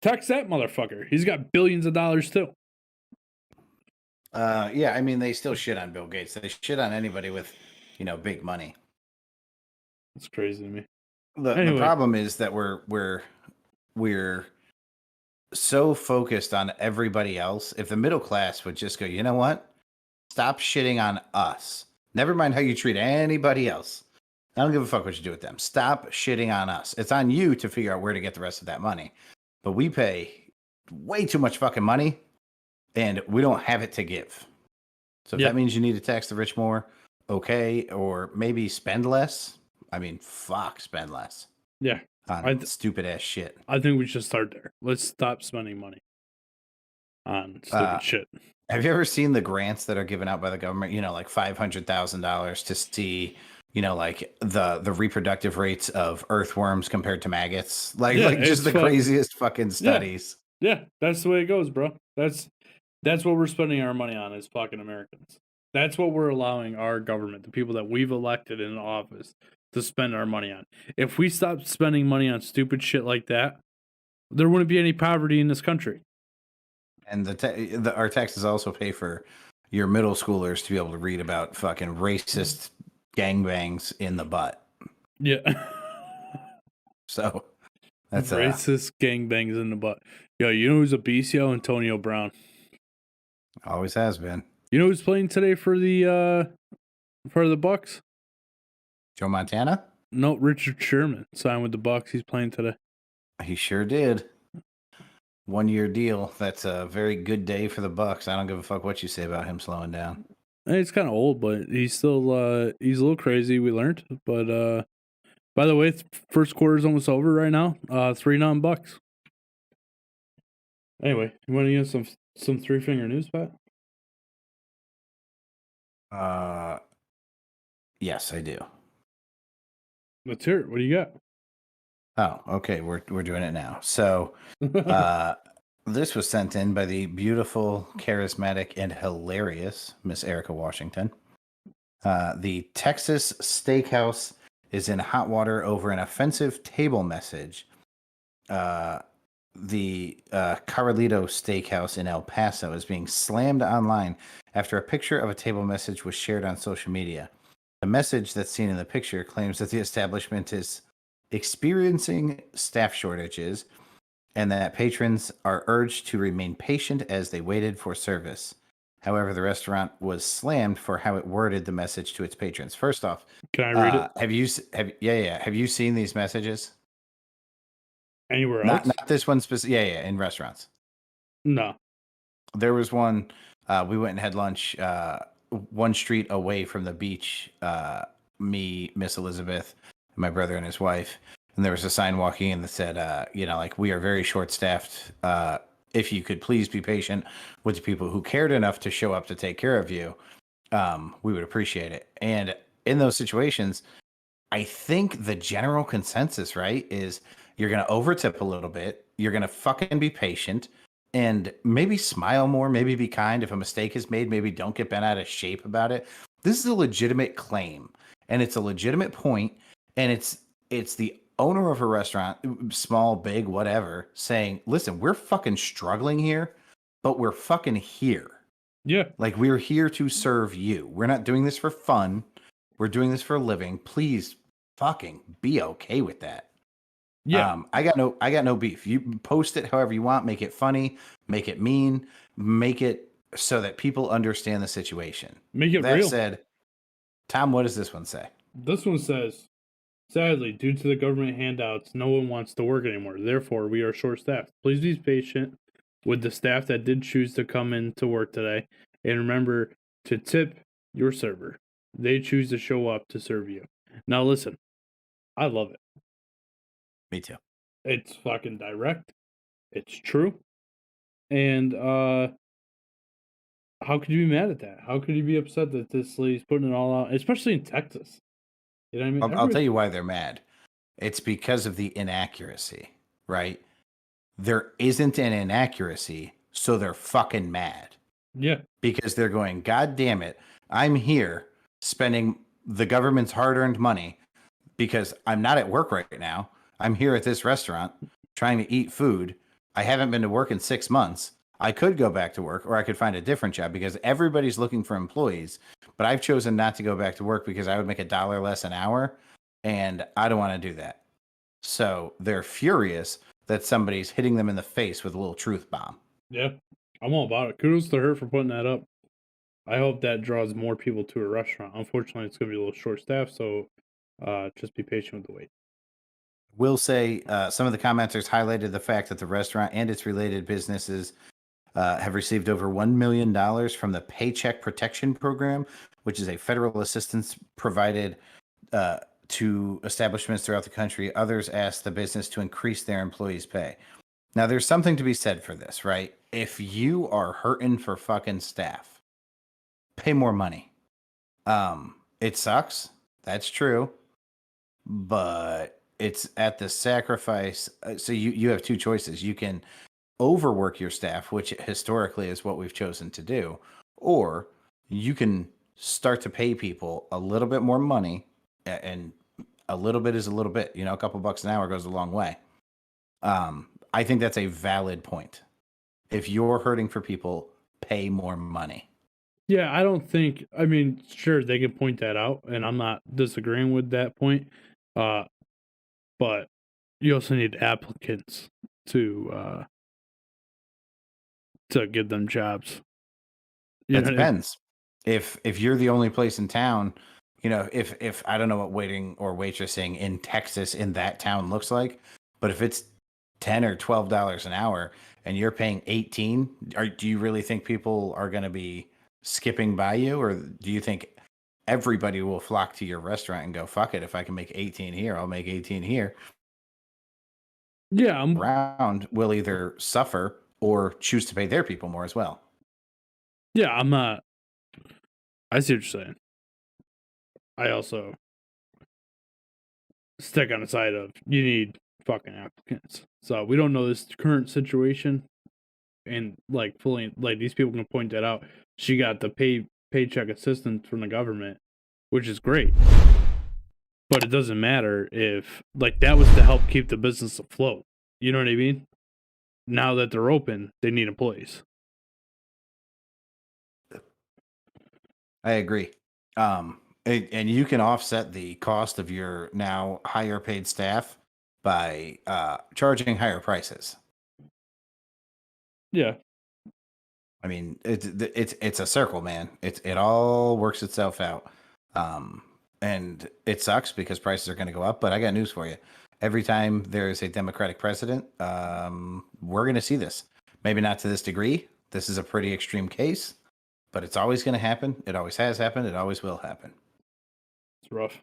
Text that motherfucker. He's got billions of dollars too. Yeah, I mean, they still shit on Bill Gates. They shit on anybody with, big money. That's crazy to me. The problem is that we're so focused on everybody else. If the middle class would just go, you know what? Stop shitting on us. Never mind how you treat anybody else. I don't give a fuck what you do with them. Stop shitting on us. It's on you to figure out where to get the rest of that money. But we pay way too much fucking money, and we don't have it to give. So if that means you need to tax the rich more, okay, or maybe spend less. I mean, fuck, spend less. Yeah. On stupid ass shit. I think we should start there. Let's stop spending money on stupid shit. Have you ever seen the grants that are given out by the government? Like $500,000 to see, like the reproductive rates of earthworms compared to maggots. Like just the craziest fucking studies. Yeah, that's the way it goes, bro. That's what we're spending our money on as fucking Americans. That's what we're allowing our government, the people that we've elected in office, to spend our money on. If we stopped spending money on stupid shit like that, there wouldn't be any poverty in this country. And our taxes also pay for your middle schoolers to be able to read about fucking racist gangbangs in the butt. Yeah. So that's racist gangbangs in the butt. Yo, you know who's a beast? Yo, Antonio Brown. Always has been. You know who's playing today for the Bucks? Joe Montana? No, Richard Sherman signed with the Bucks. He's playing today. He sure did. 1-year deal. That's a very good day for the Bucks. I don't give a fuck what you say about him slowing down. He's kind of old, but he's still he's a little crazy. We learned, but by the way, first quarter's almost over right now. 3-0 Bucks. Anyway, you want to get some 3-finger news, Pat? Yes, I do. Let's hear it. What do you got? Oh, okay. We're doing it now. So, uh, this was sent in by the beautiful, charismatic, and hilarious Miss Erica Washington. The Texas Steakhouse is in hot water over an offensive table message. Uh, the Carlito Steakhouse in El Paso is being slammed online after a picture of a table message was shared on social media. The message that's seen in the picture claims that the establishment is experiencing staff shortages and that patrons are urged to remain patient as they waited for service. However, the restaurant was slammed for how it worded the message to its patrons. First off, Can I read it? have you seen these messages? Anywhere Not else? not this one specific. Yeah, in restaurants. No. There was one. We went and had lunch one street away from the beach. Me, Miss Elizabeth, my brother and his wife, and there was a sign walking in that said, like, we are very short staffed. If you could please be patient with the people who cared enough to show up to take care of you, we would appreciate it. And in those situations, I think the general consensus, right, is you're going to overtip a little bit. You're going to fucking be patient and maybe smile more, maybe be kind. If a mistake is made, maybe don't get bent out of shape about it. This is a legitimate claim and it's a legitimate point, and it's the owner of a restaurant, small, big, whatever, saying, "Listen, we're fucking struggling here, but we're fucking here. Yeah. Like, we're here to serve you. We're not doing this for fun. We're doing this for a living. Please fucking be okay with that." Yeah. I got no beef. You post it however you want, make it funny, make it mean, make it so that people understand the situation. Make it That real. said, Tom, what does this one say? This one says, sadly, due to the government handouts, no one wants to work anymore. Therefore, we are short staffed. Please be patient with the staff that did choose to come in to work today. And remember to tip your server. They choose to show up to serve you. Now, listen, I love it. Me too. It's fucking direct. It's true. And how could you be mad at that? How could you be upset that this lady's putting it all out, especially in Texas? You know what I mean? I'll tell you why they're mad. It's because of the inaccuracy, right? There isn't an inaccuracy, so they're fucking mad. Yeah. Because they're going, God damn it, I'm here spending the government's hard earned money because I'm not at work right now. I'm here at this restaurant trying to eat food. I haven't been to work in 6 months. I could go back to work or I could find a different job because everybody's looking for employees. But I've chosen not to go back to work because I would make $1 less an hour. And I don't want to do that. So they're furious that somebody's hitting them in the face with a little truth bomb. Yeah. I'm all about it. Kudos to her for putting that up. I hope that draws more people to a restaurant. Unfortunately, it's going to be a little short staffed, so just be patient with the wait. Will say some of the commenters highlighted the fact that the restaurant and its related businesses have received over $1 million from the Paycheck Protection Program, which is a federal assistance provided to establishments throughout the country. Others asked the business to increase their employees' pay. Now, there's something to be said for this, right? If you are hurting for fucking staff, pay more money. It sucks. That's true. But it's at the sacrifice. So you have two choices. You can overwork your staff, which historically is what we've chosen to do, or you can start to pay people a little bit more money, and a little bit is a little bit. A couple bucks an hour goes a long way. I think that's a valid point. If you're hurting for people, pay more money. Yeah, I don't think. I mean, sure, they can point that out, and I'm not disagreeing with that point. Uh, but you also need applicants to give them jobs. That depends. If you're the only place in town, if I don't know what waiting or waitressing in Texas in that town looks like, but if it's $10 or $12 an hour and you're paying 18, do you really think people are going to be skipping by you, or do you think everybody will flock to your restaurant and go, fuck it, if I can make 18 here, I'll make 18 here? Yeah, Around will either suffer or choose to pay their people more as well. yeah, I'm not. I see what you're saying. I also stick on the side of you need fucking applicants. So we don't know this current situation, and like fully, like these people can point that out. She got the paycheck assistance from the government, which is great. But it doesn't matter if like that was to help keep the business afloat. You know what I mean? Now that they're open, they need employees. I agree. And you can offset the cost of your now higher paid staff by charging higher prices. Yeah. I mean, it's a circle, man. It all works itself out. And it sucks because prices are going to go up. But I got news for you. Every time there's a Democratic president, we're going to see this. Maybe not to this degree. This is a pretty extreme case, but it's always going to happen. It always has happened. It always will happen. It's rough.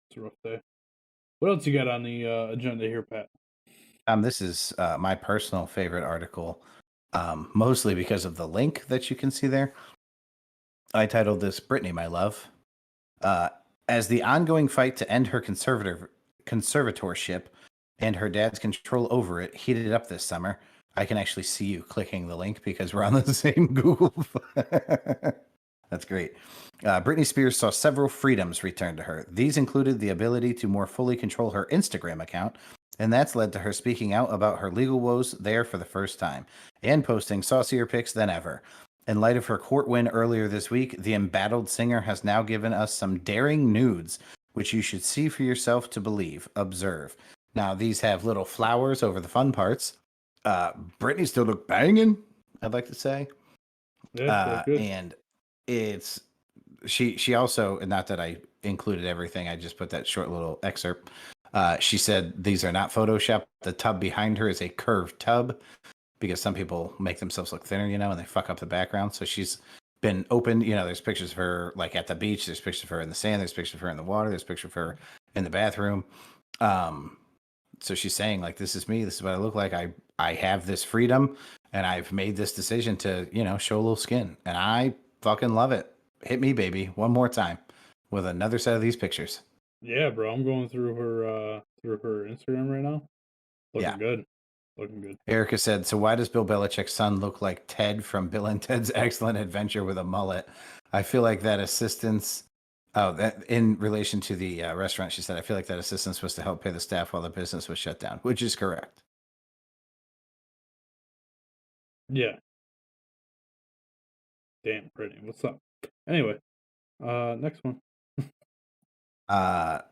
It's a rough day. What else you got on the agenda here, Pat? This is my personal favorite article, mostly because of the link that you can see there. I titled this "Brittany, My Love." As the ongoing fight to end her conservatorship and her dad's control over it heated up this summer, I can actually see you clicking the link because we're on the same Google. That's great. Britney Spears saw several freedoms returned to her. These included the ability to more fully control her Instagram account, and that's led to her speaking out about her legal woes there for the first time and posting saucier pics than ever. In light of her court win earlier this week, the embattled singer has now given us some daring nudes, which you should see for yourself to believe. Observe. Now, these have little flowers over the fun parts. Britney still look banging, I'd like to say. Yeah, good. And it's she also, not that I included everything, I just put that short little excerpt. She said these are not Photoshopped. The tub behind her is a curved tub because some people make themselves look thinner, and they fuck up the background. So she's been open. There's pictures of her like at the beach. There's pictures of her in the sand. There's pictures of her in the water. There's pictures of her in the bathroom. So she's saying like, this is me. This is what I look like. I have this freedom and I've made this decision to, show a little skin, and I fucking love it. Hit me, baby, one more time with another set of these pictures. Yeah, bro. I'm going through her Instagram right now. Looking good. Looking good. Erica said, so why does Bill Belichick's son look like Ted from Bill and Ted's Excellent Adventure with a mullet? I feel like that assistance, that in relation to the restaurant, she said, I feel like that assistance was to help pay the staff while the business was shut down, which is correct. Yeah. Damn, Brittany. What's up? Anyway, next one.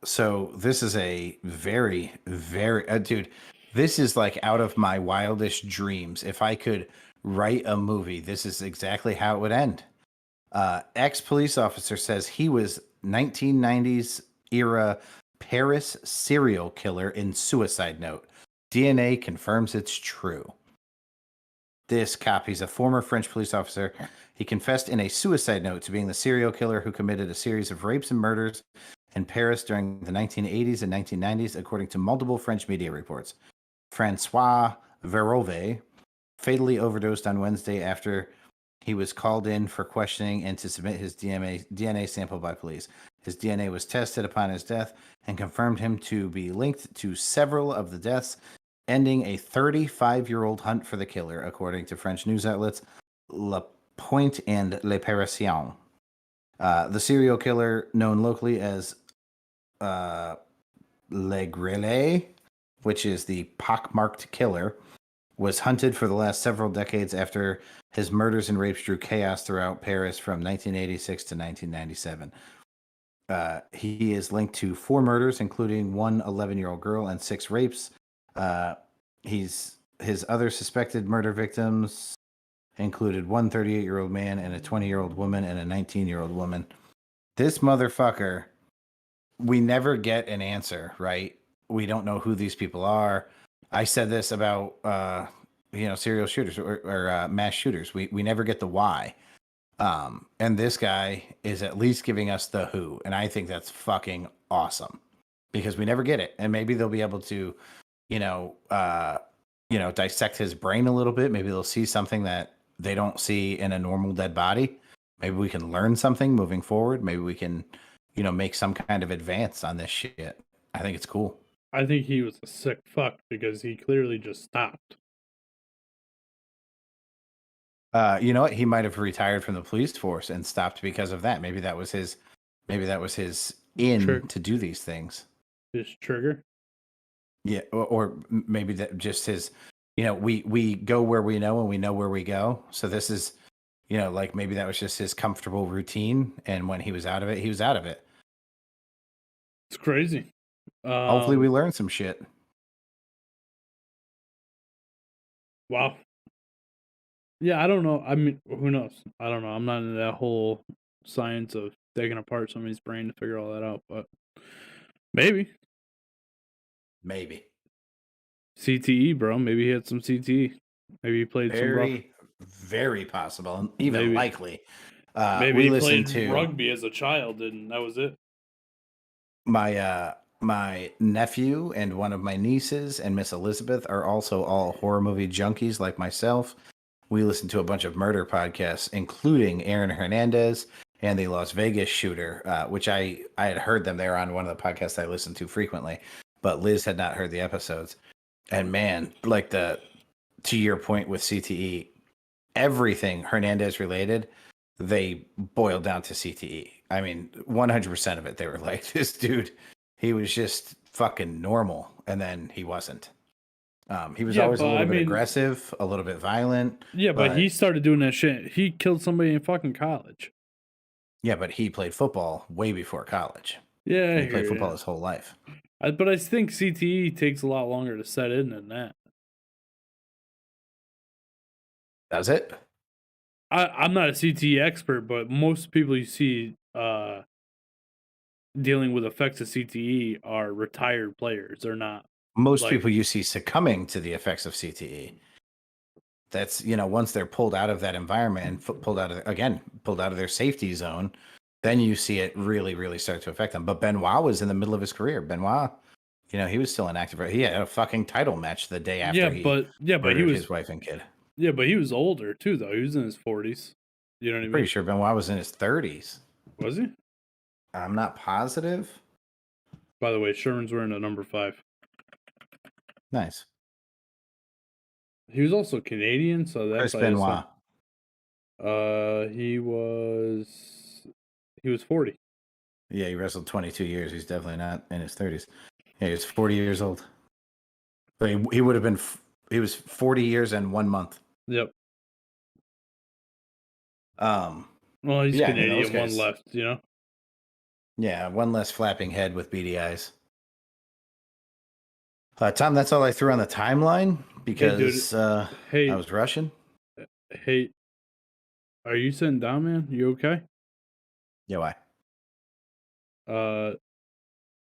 So this is a very, very, dude, this is like out of my wildest dreams. If I could write a movie, this is exactly how it would end. Ex-police officer says he was 1990s era Paris serial killer in Suicide Note. DNA confirms it's true. This copies a former French police officer. He confessed in a suicide note to being the serial killer who committed a series of rapes and murders in Paris during the 1980s and 1990s, according to multiple French media reports. Francois Verove fatally overdosed on Wednesday after he was called in for questioning and to submit his DNA sample by police. His DNA was tested upon his death and confirmed him to be linked to several of the deaths, ending a 35-year-old hunt for the killer, according to French news outlets Le Point and Le Parisien. The serial killer, known locally as Le Grellet, which is the pockmarked killer, was hunted for the last several decades after his murders and rapes drew chaos throughout Paris from 1986 to 1997. He is linked to 4 murders, including one 11-year-old girl and 6 rapes. His other suspected murder victims included one 38-year-old man and a 20-year-old woman and a 19-year-old woman. This motherfucker, we never get an answer, right? We don't know who these people are. I said this about serial shooters or mass shooters. We never get the why. And this guy is at least giving us the who, and I think that's fucking awesome because we never get it. And maybe they'll be able to, dissect his brain a little bit. Maybe they'll see something that they don't see in a normal dead body. Maybe we can learn something moving forward. Maybe we can, make some kind of advance on this shit. I think it's cool. I think he was a sick fuck because he clearly just stopped. You know what? He might have retired from the police force and stopped because of that. Maybe that was his. Maybe that was his in to do these things. His trigger. Yeah, or maybe that just his. You know, we go where we know and we know where we go. So this is, you know, like maybe that was just his comfortable routine, and when he was out of it, he was out of it. It's crazy. Hopefully, we learn some shit. Wow. Yeah, I don't know. I mean, who knows? I don't know. I'm not into that whole science of taking apart somebody's brain to figure all that out, but maybe. Maybe. CTE, bro. Maybe he had some CTE. Maybe he played some rough. Very possible, and even Maybe. likely. Maybe We he listened played to rugby as a child, and that was it. my nephew and one of my nieces and Miss Elizabeth are also all horror movie junkies like myself. We listen to a bunch of murder podcasts, including Aaron Hernandez and the Las Vegas shooter, which I had heard them. They were on one of the podcasts I listen to frequently, but Liz had not heard the episodes. And man, like to your point with CTE, everything Hernandez related, they boiled down to CTE. I mean, 100% of it, they were like, this dude, he was just fucking normal. And then he wasn't. He was always a little bit aggressive, a little bit violent. Yeah, but he started doing that shit. He killed somebody in fucking college. Yeah, but he played football way before college. Yeah, he played football his whole life. But I think CTE takes a lot longer to set in than that. Does it? I'm not a CTE expert, but most people you see dealing with effects of CTE are retired players. They're not. Most people you see succumbing to the effects of CTE. That's, you know, once they're pulled out of that environment and pulled out of their safety zone, then you see it really, really start to affect them. But Benoit was in the middle of his career. Benoit, you know, he was still inactive. He had a fucking title match the day after he murdered his wife and kid. Yeah, but he was older too, though. He was in his 40s. You know what I mean? Pretty sure Benoit was in his 30s. Was he? I'm not positive. By the way, Sherman's wearing a number 5. Nice. He was also Canadian, so that's Chris Benoit. He was 40. Yeah, he wrestled 22 years. He's definitely not in his 30s. Yeah, he was 40 years old. But he would have been. He was 40 years and 1 month. Yep. Well, he's Canadian. One left, you know. Yeah, one less flapping head with beady eyes. Tom, that's all I threw on the timeline because I was rushing. Hey, are you sitting down, man? You okay? Yeah, why?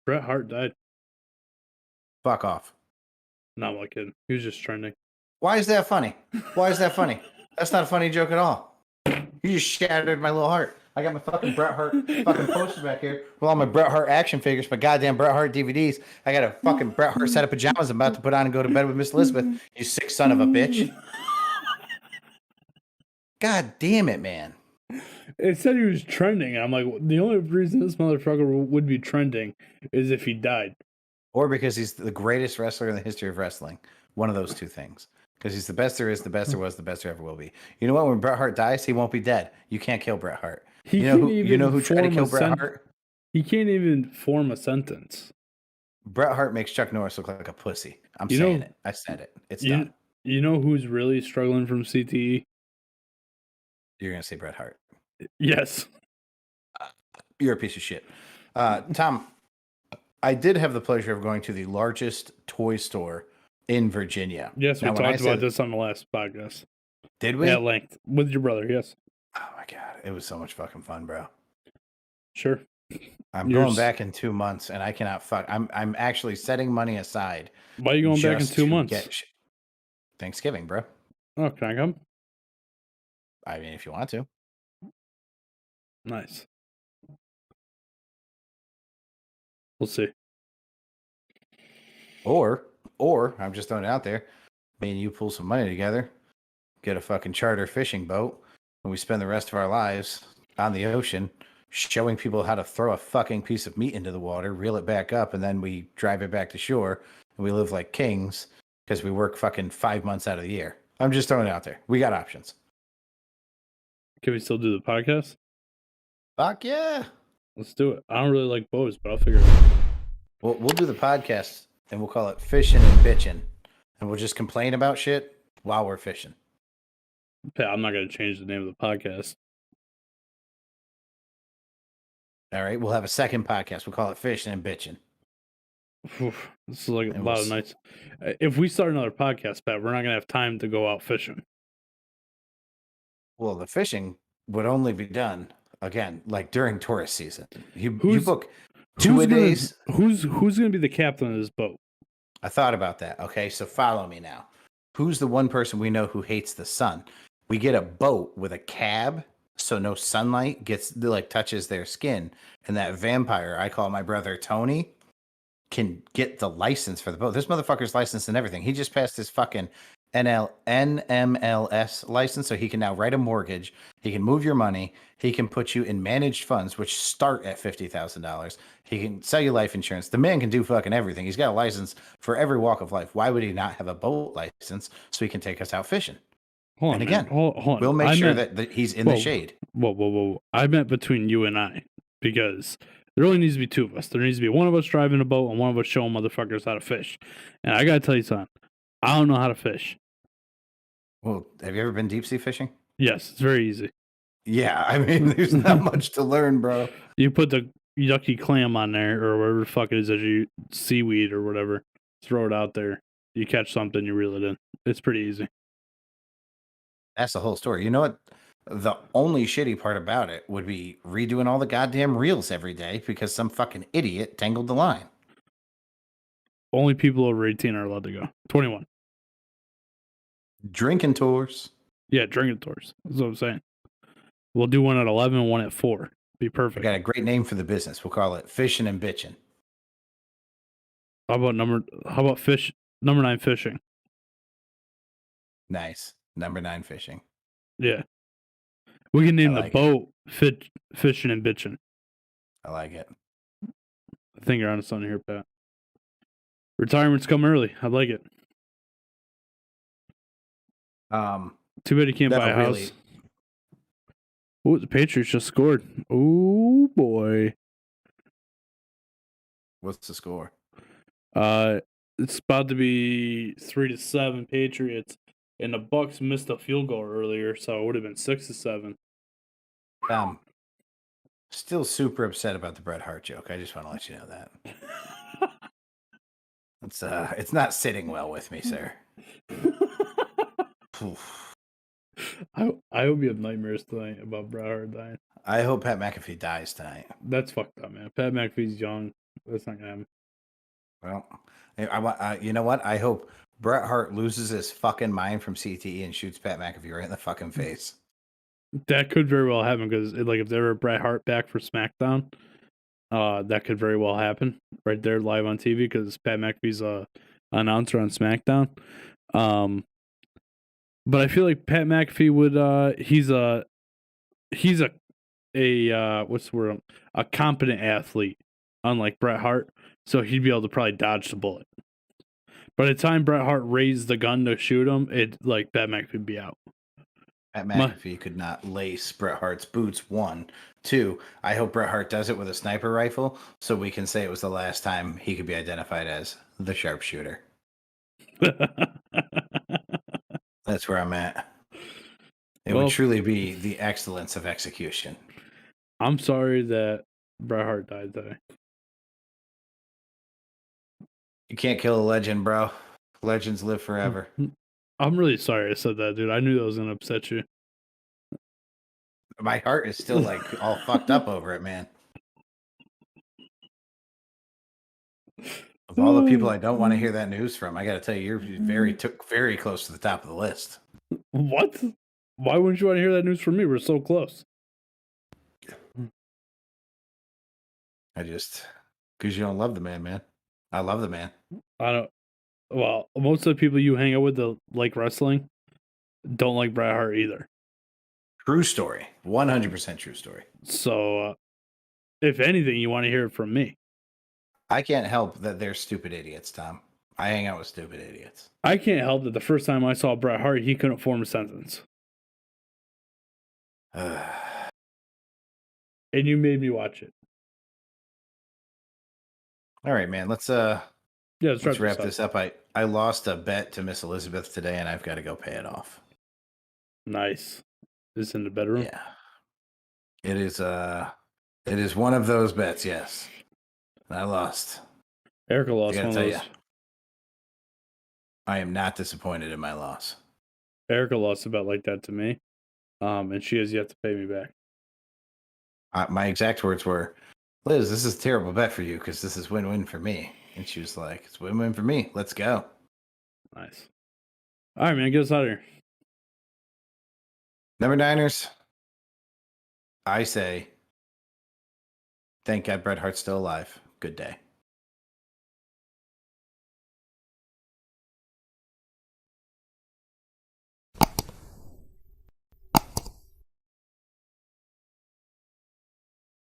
Bret Hart died. Fuck off. No, I'm not kidding. He was just trending. Why is that funny? Why is that funny? That's not a funny joke at all. You just shattered my little heart. I got my fucking Bret Hart fucking poster back here with all my Bret Hart action figures, my goddamn Bret Hart DVDs. I got a fucking Bret Hart set of pajamas I'm about to put on and go to bed with Miss Elizabeth. You sick son of a bitch. God damn it, man. It said he was trending. I'm like, the only reason this motherfucker would be trending is if he died. Or because he's the greatest wrestler in the history of wrestling. One of those two things. Because he's the best there is, the best there was, the best there ever will be. You know what? When Bret Hart dies, he won't be dead. You can't kill Bret Hart. You know who tried to kill Bret Hart? He can't even form a sentence. Bret Hart makes Chuck Norris look like a pussy. I'm saying it. I said it. It's done. You know who's really struggling from CTE? You're going to say Bret Hart. Yes. You're a piece of shit. Tom, I did have the pleasure of going to the largest toy store in Virginia. Yes, we talked about this on the last podcast. Did we? At length. With your brother, yes. Oh my God. It was so much fucking fun, bro. Sure. I'm going back in 2 months and I cannot fuck. I'm actually setting money aside. Why are you going back in 2 months? Thanksgiving, bro. Oh, can I come? I mean, if you want to. Nice. We'll see. Or I'm just throwing it out there. Me and you pull some money together, get a fucking charter fishing boat, and we spend the rest of our lives on the ocean showing people how to throw a fucking piece of meat into the water, reel it back up, and then we drive it back to shore, and we live like kings because we work fucking 5 months out of the year. I'm just throwing it out there. We got options. Can we still do the podcast? Fuck yeah. Let's do it. I don't really like bows, but I'll figure it out. We'll do the podcast, and we'll call it Fishing and Bitching, and we'll just complain about shit while we're fishing. I'm not going to change the name of the podcast. All right, we'll have a second podcast. We'll call it Fishing and Bitching. Oof, this is like a lot of nights. If we start another podcast, Pat, we're not going to have time to go out fishing. Well, the fishing would only be done again like during tourist season. You book 2 days. Who's going to be the captain of this boat? I thought about that. Okay, so follow me now. Who's the one person we know who hates the sun? We get a boat with a cab, so no sunlight touches their skin, and that vampire, I call my brother Tony, can get the license for the boat. This motherfucker's licensed and everything. He just passed his fucking NMLS license, so he can now write a mortgage. He can move your money. He can put you in managed funds, which start at $50,000. He can sell you life insurance. The man can do fucking everything. He's got a license for every walk of life. Why would he not have a boat license so he can take us out fishing? Hold on, and again, hold on. We'll make sure that he's in the shade. Whoa. I meant between you and I, because there only needs to be 2 of us. There needs to be one of us driving a boat and one of us showing motherfuckers how to fish. And I got to tell you something. I don't know how to fish. Well, have you ever been deep sea fishing? Yes, it's very easy. Yeah, I mean, there's not much to learn, bro. You put the yucky clam on there, or whatever the fuck it is that you seaweed or whatever. Throw it out there. You catch something, you reel it in. It's pretty easy. That's the whole story. You know what? The only shitty part about it would be redoing all the goddamn reels every day because some fucking idiot tangled the line. Only people over 18 are allowed to go. 21. Drinking tours. Yeah, drinking tours. That's what I'm saying. We'll do one at 11 and one at 4. Be perfect. I got a great name for the business. We'll call it Fishing and Bitching. How about number 9 fishing? Nice. Number 9 fishing. Yeah. We can name the boat Fishing and Bitching. I like it. I think you're on something here, Pat. Retirement's come early. I like it. Too bad you can't buy a house. Oh, the Patriots just scored. Oh boy. What's the score? It's about to be 3-7 Patriots, and the Bucks missed a field goal earlier, so it would have been 6-7. Still super upset about the Bret Hart joke. I just want to let you know that. It's not sitting well with me, sir. I hope you have nightmares tonight about Bret Hart dying. I hope Pat McAfee dies tonight. That's fucked up, man. Pat McAfee's young. That's not gonna happen. Well, you know what? I hope Bret Hart loses his fucking mind from CTE and shoots Pat McAfee right in the fucking face. That could very well happen because, like, if there were Bret Hart back for SmackDown, that could very well happen right there live on TV because Pat McAfee's a announcer on SmackDown. But I feel like Pat McAfee would. He's a what's the word? A competent athlete, unlike Bret Hart. So he'd be able to probably dodge the bullet. By the time Bret Hart raised the gun to shoot him, Pat McAfee would be out. Pat McAfee could not lace Bret Hart's boots. 1, 2. I hope Bret Hart does it with a sniper rifle, so we can say it was the last time he could be identified as the sharpshooter. That's where I'm at. It would truly be the excellence of execution. I'm sorry that Bret Hart died today. You can't kill a legend, bro. Legends live forever. I'm really sorry I said that, dude. I knew that was going to upset you. My heart is still like all fucked up over it, man. Of all the people I don't want to hear that news from, I got to tell you, you're very close to the top of the list. What? Why wouldn't you want to hear that news from me? We're so close. Because you don't love the man. I love the man. I don't. Well, most of the people you hang out with that like wrestling don't like Bret Hart either. True story. 100% true story. So If anything, you want to hear it from me. I can't help that they're stupid idiots, Tom. I hang out with stupid idiots. I can't help that the first time I saw Bret Hart, he couldn't form a sentence. And you made me watch it. All right, man. Let's wrap this up. I lost a bet to Miss Elizabeth today, and I've got to go pay it off. Nice. Is in the bedroom? Yeah. It is one of those bets, yes. I lost. Erica lost one of those. I am not disappointed in my loss. Erica lost a bet like that to me. And she has yet to pay me back. My exact words were, Liz, this is a terrible bet for you because this is win-win for me. And she was like, it's win-win for me. Let's go. Nice. All right, man. Get us out of here. Number Niners, I say, thank God Bret Hart's still alive. Good day.